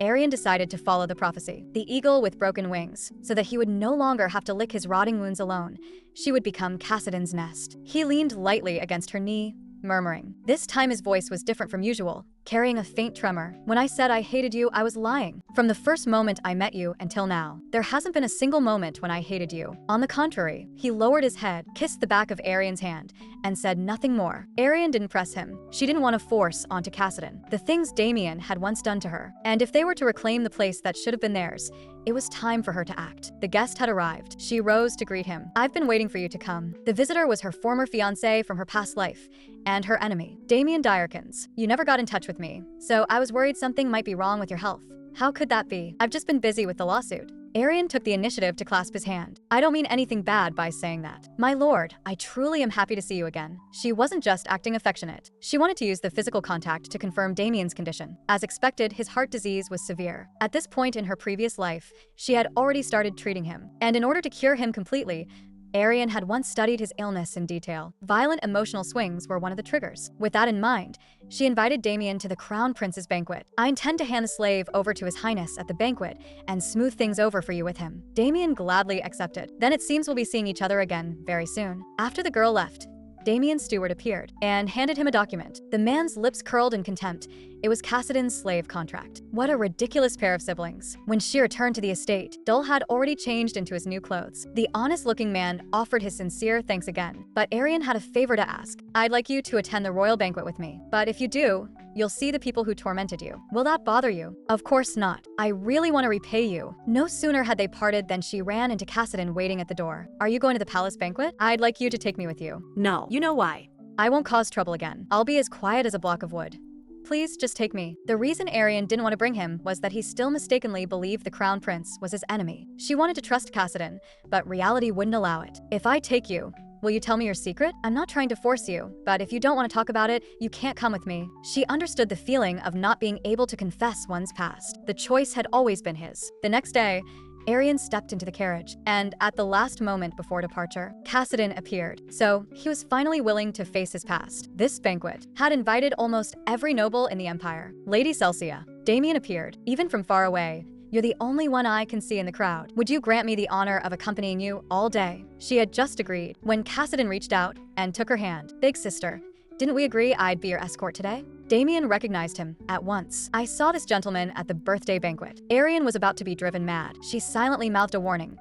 Arian decided to follow the prophecy, the eagle with broken wings, so that he would no longer have to lick his rotting wounds alone. She would become Cassidy's nest. He leaned lightly against her knee, murmuring. This time his voice was different from usual, carrying a faint tremor. When I said I hated you, I was lying. From the first moment I met you until now, there hasn't been a single moment when I hated you. On the contrary, he lowered his head, kissed the back of Arian's hand, and said nothing more. Arian didn't press him. She didn't want to force onto Cassidy the things Damien had once done to her. And if they were to reclaim the place that should have been theirs, it was time for her to act. The guest had arrived. She rose to greet him. I've been waiting for you to come. The visitor was her former fiancé from her past life, and her enemy, Damien Dyerkins. You never got in touch with me, so I was worried something might be wrong with your health. How could that be? I've just been busy with the lawsuit. Arian took the initiative to clasp his hand. I don't mean anything bad by saying that. My lord, I truly am happy to see you again. She wasn't just acting affectionate. She wanted to use the physical contact to confirm Damien's condition. As expected, his heart disease was severe. At this point in her previous life, she had already started treating him. And in order to cure him completely, Arian had once studied his illness in detail. Violent emotional swings were one of the triggers. With that in mind, she invited Damien to the Crown Prince's banquet. I intend to hand the slave over to His Highness at the banquet and smooth things over for you with him. Damien gladly accepted. Then it seems we'll be seeing each other again very soon. After the girl left, Damien's steward appeared and handed him a document. The man's lips curled in contempt. It was Cassidy's slave contract. What a ridiculous pair of siblings. When she returned to the estate, Dull had already changed into his new clothes. The honest-looking man offered his sincere thanks again. But Arian had a favor to ask. I'd like you to attend the royal banquet with me. But if you do, you'll see the people who tormented you. Will that bother you? Of course not. I really want to repay you. No sooner had they parted than she ran into Cassidy waiting at the door. Are you going to the palace banquet? I'd like you to take me with you. No. You know why? I won't cause trouble again. I'll be as quiet as a block of wood. Please just take me. The reason Arian didn't want to bring him was that he still mistakenly believed the crown prince was his enemy. She wanted to trust Kassadin, but reality wouldn't allow it. If I take you, will you tell me your secret? I'm not trying to force you, but if you don't want to talk about it, you can't come with me. She understood the feeling of not being able to confess one's past. The choice had always been his. The next day, Arian stepped into the carriage, and at the last moment before departure, Kassadin appeared. So he was finally willing to face his past. This banquet had invited almost every noble in the empire. Lady Celsia, Damien appeared, even from far away. You're the only one I can see in the crowd. Would you grant me the honor of accompanying you all day? She had just agreed when Kassadin reached out and took her hand. Big sister, didn't we agree I'd be your escort today? Damien recognized him at once. I saw this gentleman at the birthday banquet. Arian was about to be driven mad. She silently mouthed a warning.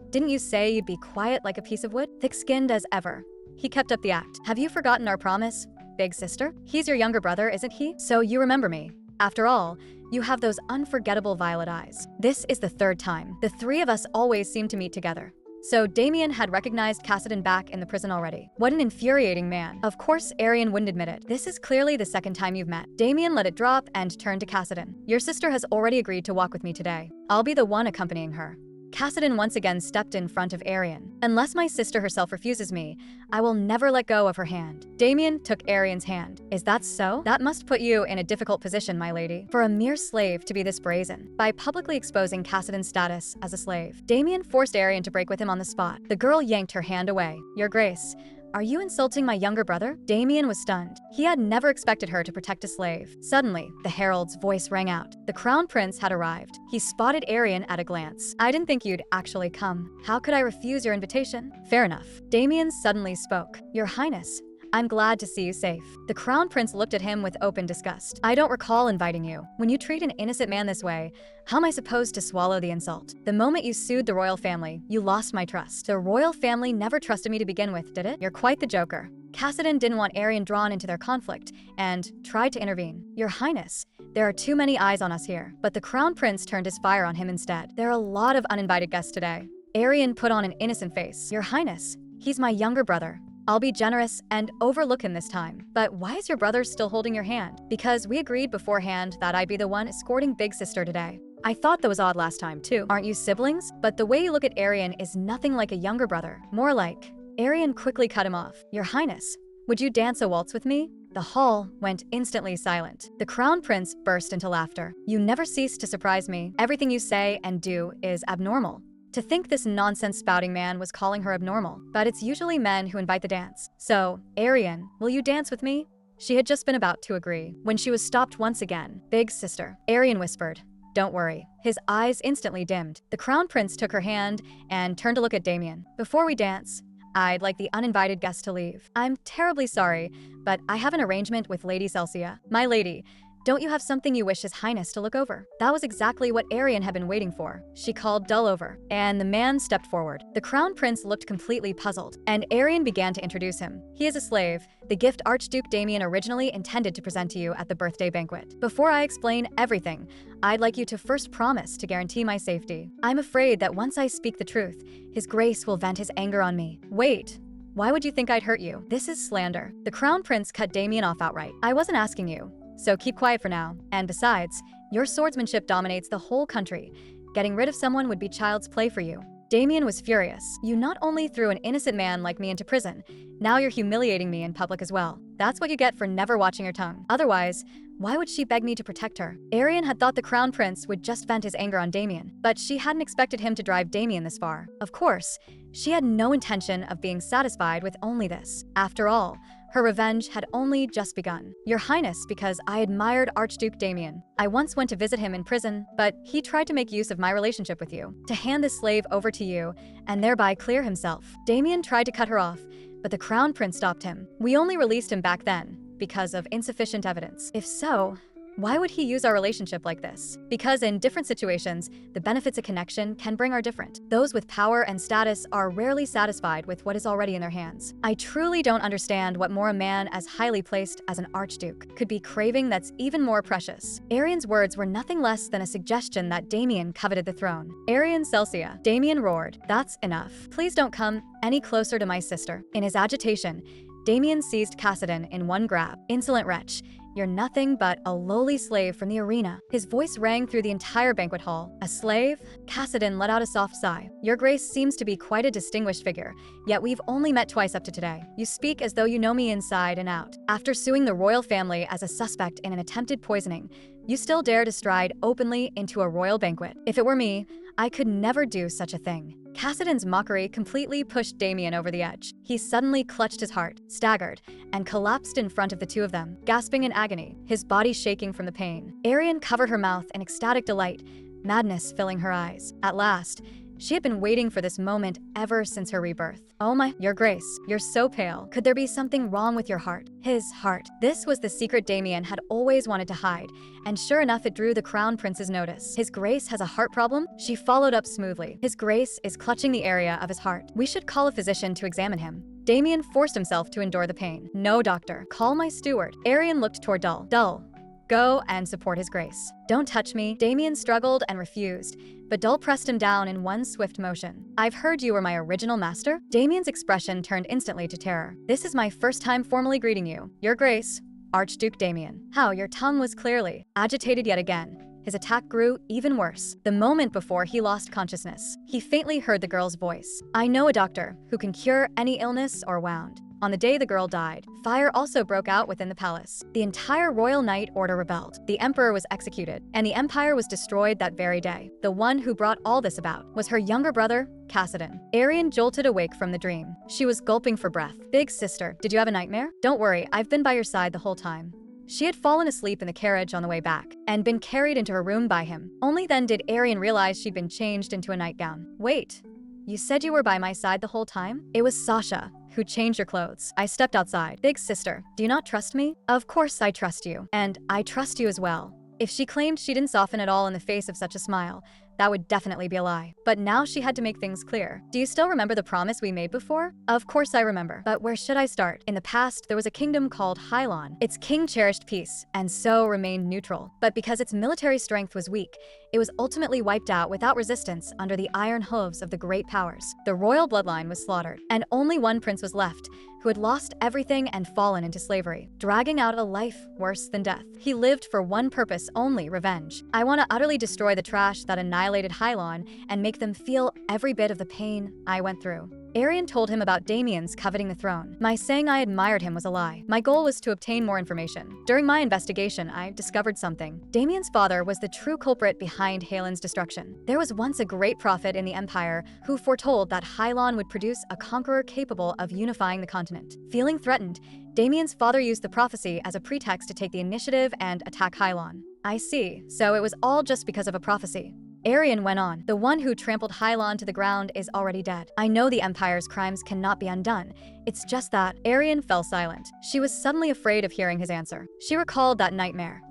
Didn't you say you'd be quiet like a piece of wood? Thick-skinned as ever. He kept up the act. Have you forgotten our promise, big sister? He's your younger brother, isn't he? So you remember me. After all, you have those unforgettable violet eyes. This is the third time. The three of us always seem to meet together. So Damien had recognized Kassadin back in the prison already. What an infuriating man. Of course, Arian wouldn't admit it. This is clearly the second time you've met. Damien let it drop and turned to Kassadin. Your sister has already agreed to walk with me today. I'll be the one accompanying her. Kassadin once again stepped in front of Arian. Unless my sister herself refuses me, I will never let go of her hand. Damien took Arian's hand. Is that so? That must put you in a difficult position, my lady. For a mere slave to be this brazen. By publicly exposing Kassadin's status as a slave, Damien forced Arian to break with him on the spot. The girl yanked her hand away. Your Grace, are you insulting my younger brother? Damien was stunned. He had never expected her to protect a slave. Suddenly, the herald's voice rang out. The crown prince had arrived. He spotted Arian at a glance. I didn't think you'd actually come. How could I refuse your invitation? Fair enough. Damien suddenly spoke. Your Highness, I'm glad to see you safe. The crown prince looked at him with open disgust. I don't recall inviting you. When you treat an innocent man this way, how am I supposed to swallow the insult? The moment you sued the royal family, you lost my trust. The royal family never trusted me to begin with, did it? You're quite the joker. Kassadin didn't want Arian drawn into their conflict and tried to intervene. Your Highness, there are too many eyes on us here. But the crown prince turned his fire on him instead. There are a lot of uninvited guests today. Arian put on an innocent face. Your Highness, he's my younger brother. I'll be generous and overlook him this time. But why is your brother still holding your hand? Because we agreed beforehand that I'd be the one escorting big sister today. I thought that was odd last time too. Aren't you siblings? But the way you look at Arian is nothing like a younger brother. More like... Arian quickly cut him off. Your Highness, would you dance a waltz with me? The hall went instantly silent. The crown prince burst into laughter. You never cease to surprise me. Everything you say and do is abnormal. To think this nonsense-spouting man was calling her abnormal, but it's usually men who invite the dance. So, Arian, will you dance with me? She had just been about to agree, when she was stopped once again. Big sister, Arian whispered. Don't worry. His eyes instantly dimmed. The crown prince took her hand and turned to look at Damien. Before we dance, I'd like the uninvited guests to leave. I'm terribly sorry, but I have an arrangement with Lady Celsia. My lady, don't you have something you wish His Highness to look over? That was exactly what Arian had been waiting for. She called Dull over, and the man stepped forward. The crown prince looked completely puzzled, and Arian began to introduce him. He is a slave, the gift Archduke Damien originally intended to present to you at the birthday banquet. Before I explain everything, I'd like you to first promise to guarantee my safety. I'm afraid that once I speak the truth, His Grace will vent his anger on me. Wait. Why would you think I'd hurt you? This is slander. The crown prince cut Damien off outright. I wasn't asking you. So keep quiet for now. And besides, your swordsmanship dominates the whole country. Getting rid of someone would be child's play for you. Damien was furious. You not only threw an innocent man like me into prison, now you're humiliating me in public as well. That's what you get for never watching your tongue. Otherwise, why would she beg me to protect her? Arian had thought the crown prince would just vent his anger on Damien, but she hadn't expected him to drive Damien this far. Of course, she had no intention of being satisfied with only this. After all, her revenge had only just begun. Your Highness, because I admired Archduke Damien. I once went to visit him in prison, but he tried to make use of my relationship with you, to hand this slave over to you, and thereby clear himself. Damien tried to cut her off, but the crown prince stopped him. We only released him back then, because of insufficient evidence. If so, why would he use our relationship like this? Because in different situations, the benefits a connection can bring are different. Those with power and status are rarely satisfied with what is already in their hands. I truly don't understand what more a man as highly placed as an archduke could be craving that's even more precious. Arian's words were nothing less than a suggestion that Damien coveted the throne. Arian Celsia, Damien roared, that's enough. Please don't come any closer to my sister. In his agitation, Damien seized Kassadin in one grab. Insolent wretch, You're nothing but a lowly slave from the arena." His voice rang through the entire banquet hall. "A slave?" Kassadin let out a soft sigh. "Your Grace seems to be quite a distinguished figure, yet we've only met twice up to today. You speak as though you know me inside and out. After suing the royal family as a suspect in an attempted poisoning, you still dare to stride openly into a royal banquet. If it were me, I could never do such a thing." Kassadin's mockery completely pushed Damien over the edge. He suddenly clutched his heart, staggered, and collapsed in front of the two of them, gasping in agony, his body shaking from the pain. Arian covered her mouth in ecstatic delight, madness filling her eyes. At last, she had been waiting for this moment ever since her rebirth. "Oh my, Your Grace, you're so pale. Could there be something wrong with your heart?" His heart. This was the secret Damien had always wanted to hide, and sure enough, it drew the Crown Prince's notice. "His Grace has a heart problem?" She followed up smoothly. "His Grace is clutching the area of his heart. We should call a physician to examine him." Damien forced himself to endure the pain. "No, doctor. Call my steward." Arian looked toward Dull. "Dull, go and support His Grace." "Don't touch me." Damien struggled and refused, but Dull pressed him down in one swift motion. "I've heard you were my original master?" Damien's expression turned instantly to terror. "This is my first time formally greeting you. Your Grace, Archduke Damien." How your tongue was clearly agitated yet again. His attack grew even worse. The moment before he lost consciousness, he faintly heard the girl's voice. "I know a doctor who can cure any illness or wound." On the day the girl died, fire also broke out within the palace. The entire royal knight order rebelled. The emperor was executed, and the empire was destroyed that very day. The one who brought all this about was her younger brother, Kassadin. Arian jolted awake from the dream. She was gulping for breath. "Big sister, did you have a nightmare?" "Don't worry, I've been by your side the whole time." She had fallen asleep in the carriage on the way back, and been carried into her room by him. Only then did Arian realize she'd been changed into a nightgown. "Wait, you said you were by my side the whole time?" "It was Sasha who changed your clothes. I stepped outside." "Big sister, do you not trust me?" "Of course I trust you, and I trust you as well." If she claimed she didn't soften at all in the face of such a smile, that would definitely be a lie. But now she had to make things clear. "Do you still remember the promise we made before?" "Of course I remember. But where should I start?" "In the past, there was a kingdom called Hylon. Its king cherished peace, and so remained neutral. But because its military strength was weak, it was ultimately wiped out without resistance under the iron hooves of the great powers. The royal bloodline was slaughtered, and only one prince was left, who had lost everything and fallen into slavery, dragging out a life worse than death. He lived for one purpose only: revenge. I want to utterly destroy the trash that annihilated Hylon and make them feel every bit of the pain I went through." Arian told him about Damien's coveting the throne. "My saying I admired him was a lie. My goal was to obtain more information. During my investigation, I discovered something. Damien's father was the true culprit behind Halen's destruction. There was once a great prophet in the Empire who foretold that Hylon would produce a conqueror capable of unifying the continent. Feeling threatened, Damien's father used the prophecy as a pretext to take the initiative and attack Hylon." "I see. So it was all just because of a prophecy." Arian went on. "The one who trampled Hylon to the ground is already dead. I know the Empire's crimes cannot be undone. It's just that." Arian fell silent. She was suddenly afraid of hearing his answer. She recalled that nightmare.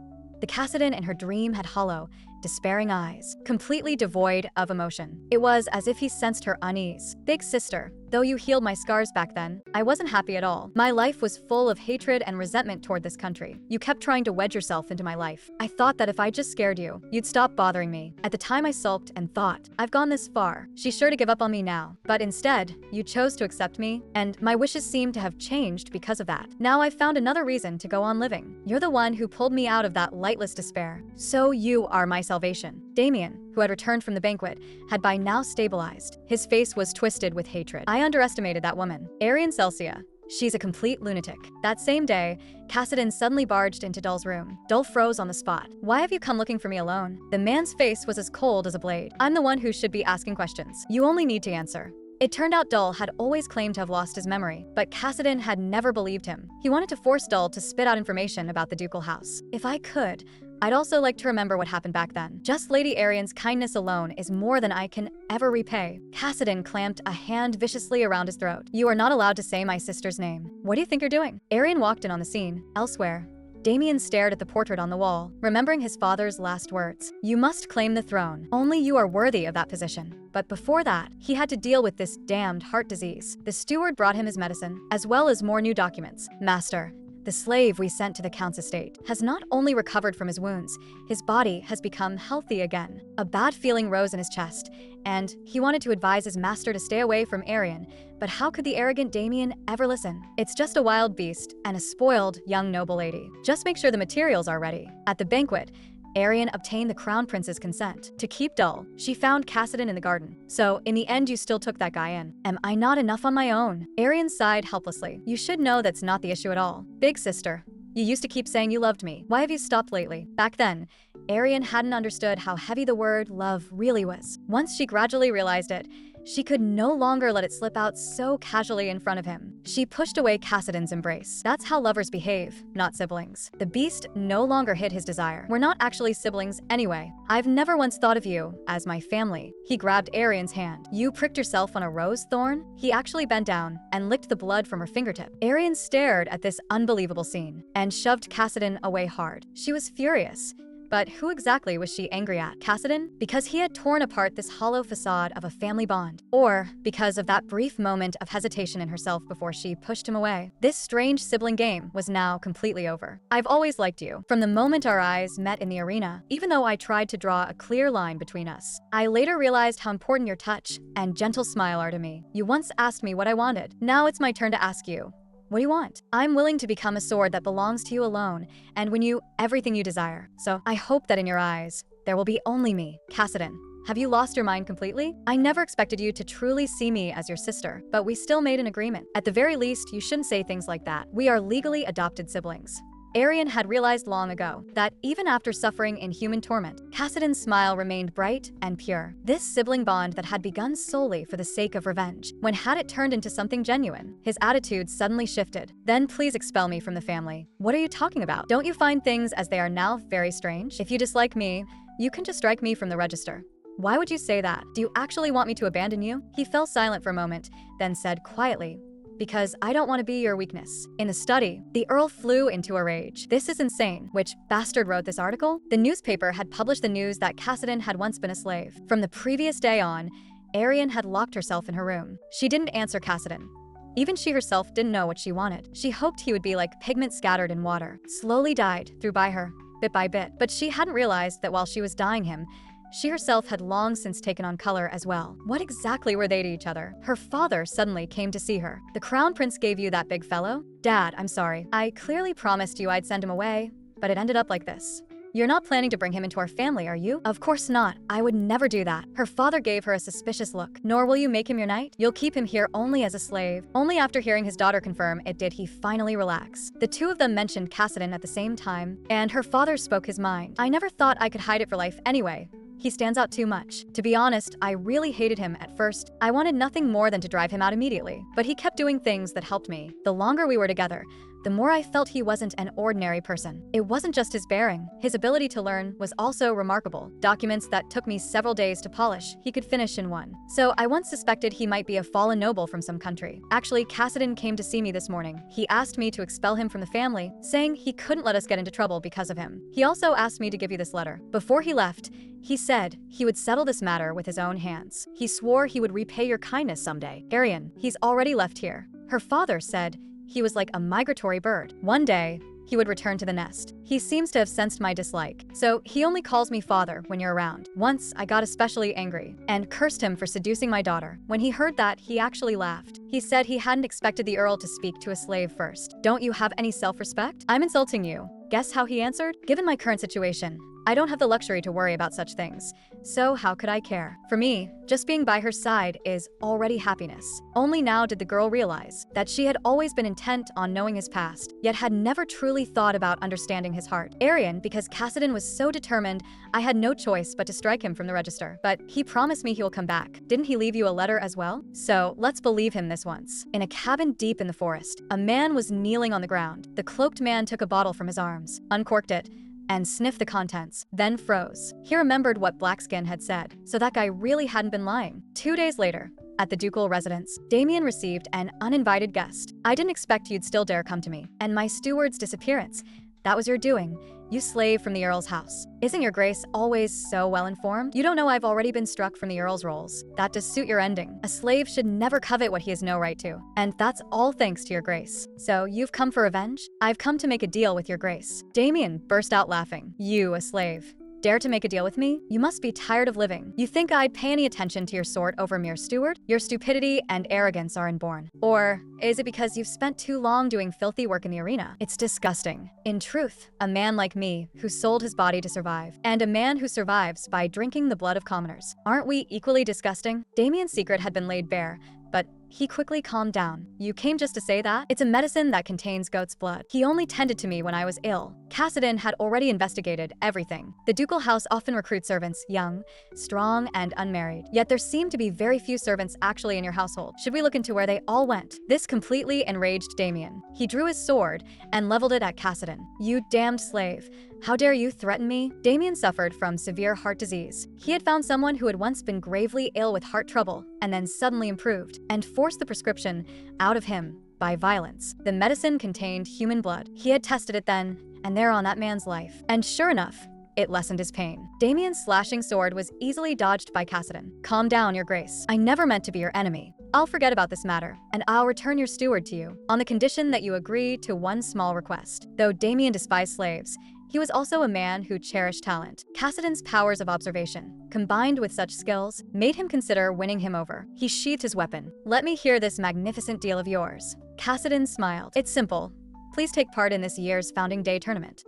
The Kassadin in her dream had hollow, despairing eyes, completely devoid of emotion. It was as if he sensed her unease. "Big sister, though you healed my scars back then, I wasn't happy at all. My life was full of hatred and resentment toward this country. You kept trying to wedge yourself into my life. I thought that if I just scared you, you'd stop bothering me. At the time I sulked and thought, I've gone this far. She's sure to give up on me now. But instead, you chose to accept me, and my wishes seem to have changed because of that. Now I've found another reason to go on living. You're the one who pulled me out of that lightless despair. So you are my salvation." Damien, who had returned from the banquet, had by now stabilized. His face was twisted with hatred. "I underestimated that woman. Arian Celsia. She's a complete lunatic." That same day, Kassadin suddenly barged into Dull's room. Dull froze on the spot. "Why have you come looking for me alone?" The man's face was as cold as a blade. "I'm the one who should be asking questions. You only need to answer." It turned out Dull had always claimed to have lost his memory, but Kassadin had never believed him. He wanted to force Dull to spit out information about the ducal house. "If I could, I'd also like to remember what happened back then. Just Lady Arian's kindness alone is more than I can ever repay." Kassadin clamped a hand viciously around his throat. "You are not allowed to say my sister's name. What do you think you're doing?" Arian walked in on the scene. Elsewhere, Damien stared at the portrait on the wall, remembering his father's last words. "You must claim the throne. Only you are worthy of that position." But before that, he had to deal with this damned heart disease. The steward brought him his medicine, as well as more new documents. "Master, the slave we sent to the count's estate, has not only recovered from his wounds, his body has become healthy again. A bad feeling rose in his chest, and he wanted to advise his master to stay away from Arian, but how could the arrogant Damien ever listen? It's just a wild beast and a spoiled young noble lady. Just make sure the materials are ready. At the banquet, Arian obtained the crown prince's consent. To keep dull, she found Cassidon in the garden. So, in the end, you still took that guy in. Am I not enough on my own? Arian sighed helplessly. You should know that's not the issue at all. Big sister, you used to keep saying you loved me. Why have you stopped lately? Back then, Arian hadn't understood how heavy the word love really was. Once she gradually realized it, she could no longer let it slip out so casually in front of him. She pushed away Cassidon's embrace. That's how lovers behave, not siblings. The beast no longer hid his desire. We're not actually siblings anyway. I've never once thought of you as my family. He grabbed Arian's hand. You pricked yourself on a rose thorn? He actually bent down and licked the blood from her fingertip. Arian stared at this unbelievable scene and shoved Cassidon away hard. She was furious. But who exactly was she angry at? Cassidon? Because he had torn apart this hollow facade of a family bond. Or because of that brief moment of hesitation in herself before she pushed him away. This strange sibling game was now completely over. I've always liked you. From the moment our eyes met in the arena, even though I tried to draw a clear line between us. I later realized how important your touch and gentle smile are to me. You once asked me what I wanted. Now it's my turn to ask you. What do you want? I'm willing to become a sword that belongs to you alone and win you everything you desire. So I hope that in your eyes, there will be only me. Cassidon, have you lost your mind completely? I never expected you to truly see me as your sister, but we still made an agreement. At the very least, you shouldn't say things like that. We are legally adopted siblings. Arian had realized long ago that even after suffering inhuman torment, Cassidon's smile remained bright and pure. This sibling bond that had begun solely for the sake of revenge, when had it turned into something genuine? His attitude suddenly shifted. Then please expel me from the family. What are you talking about? Don't you find things as they are now very strange? If you dislike me, you can just strike me from the register. Why would you say that? Do you actually want me to abandon you? He fell silent for a moment, then said quietly, because I don't want to be your weakness. In the study, the Earl flew into a rage. This is insane. Which bastard wrote this article? The newspaper had published the news that Cassidon had once been a slave. From the previous day on, Arian had locked herself in her room. She didn't answer Cassidon. Even she herself didn't know what she wanted. She hoped he would be like pigment scattered in water, slowly died through by her, bit by bit. But she hadn't realized that while she was dyeing him, she herself had long since taken on color as well. What exactly were they to each other? Her father suddenly came to see her. The crown prince gave you that big fellow? Dad, I'm sorry. I clearly promised you I'd send him away, but it ended up like this. You're not planning to bring him into our family, are you? Of course not. I would never do that. Her father gave her a suspicious look. Nor will you make him your knight? You'll keep him here only as a slave. Only after hearing his daughter confirm it did he finally relax. The two of them mentioned Cassidon at the same time, and her father spoke his mind. I never thought I could hide it for life anyway. He stands out too much. To be honest, I really hated him at first. I wanted nothing more than to drive him out immediately. But he kept doing things that helped me. The longer we were together, the more I felt he wasn't an ordinary person. It wasn't just his bearing. His ability to learn was also remarkable. Documents that took me several days to polish, he could finish in one. So I once suspected he might be a fallen noble from some country. Actually, Cassidon came to see me this morning. He asked me to expel him from the family, saying he couldn't let us get into trouble because of him. He also asked me to give you this letter. Before he left, he said he would settle this matter with his own hands. He swore he would repay your kindness someday. Arian, he's already left here. Her father said he was like a migratory bird. One day, he would return to the nest. He seems to have sensed my dislike, so he only calls me father when you're around. Once, I got especially angry and cursed him for seducing my daughter. When he heard that, he actually laughed. He said he hadn't expected the Earl to speak to a slave first. Don't you have any self-respect? I'm insulting you. Guess how he answered? Given my current situation, I don't have the luxury to worry about such things, so how could I care? For me, just being by her side is already happiness. Only now did the girl realize that she had always been intent on knowing his past, yet had never truly thought about understanding his heart. Arian, because Cassidon was so determined, I had no choice but to strike him from the register. But he promised me he will come back. Didn't he leave you a letter as well? So let's believe him this once. In a cabin deep in the forest, a man was kneeling on the ground. The cloaked man took a bottle from his arms, uncorked it, and sniffed the contents, then froze. He remembered what Blackskin had said, so that guy really hadn't been lying. 2 days later, at the ducal residence, Damien received an uninvited guest. I didn't expect you'd still dare come to me. And my steward's disappearance. That was your doing. You slave from the Earl's house. Isn't your grace always so well-informed? You don't know I've already been struck from the Earl's rolls. That does suit your ending. A slave should never covet what he has no right to. And that's all thanks to your grace. So you've come for revenge? I've come to make a deal with your grace. Damien burst out laughing. You, a slave. Dare to make a deal with me? You must be tired of living. You think I'd pay any attention to your sort over mere steward? Your stupidity and arrogance are inborn. Or is it because you've spent too long doing filthy work in the arena? It's disgusting. In truth, a man like me who sold his body to survive, and a man who survives by drinking the blood of commoners. Aren't we equally disgusting? Damien's secret had been laid bare, but he quickly calmed down. You came just to say that? It's a medicine that contains goat's blood. He only tended to me when I was ill. Cassidon had already investigated everything. The ducal house often recruits servants young, strong, and unmarried. Yet there seem to be very few servants actually in your household. Should we look into where they all went? This completely enraged Damien. He drew his sword and leveled it at Cassidon. You damned slave. How dare you threaten me? Damien suffered from severe heart disease. He had found someone who had once been gravely ill with heart trouble and then suddenly improved, and forced the prescription out of him by violence. The medicine contained human blood. He had tested it then, and there on that man's life. And sure enough, it lessened his pain. Damien's slashing sword was easily dodged by Cassidon. Calm down, your grace. I never meant to be your enemy. I'll forget about this matter, and I'll return your steward to you, on the condition that you agree to one small request. Though Damien despised slaves, he was also a man who cherished talent. Cassidon's powers of observation, combined with such skills, made him consider winning him over. He sheathed his weapon. Let me hear this magnificent deal of yours. Cassidon smiled. It's simple. Please take part in this year's Founding Day tournament.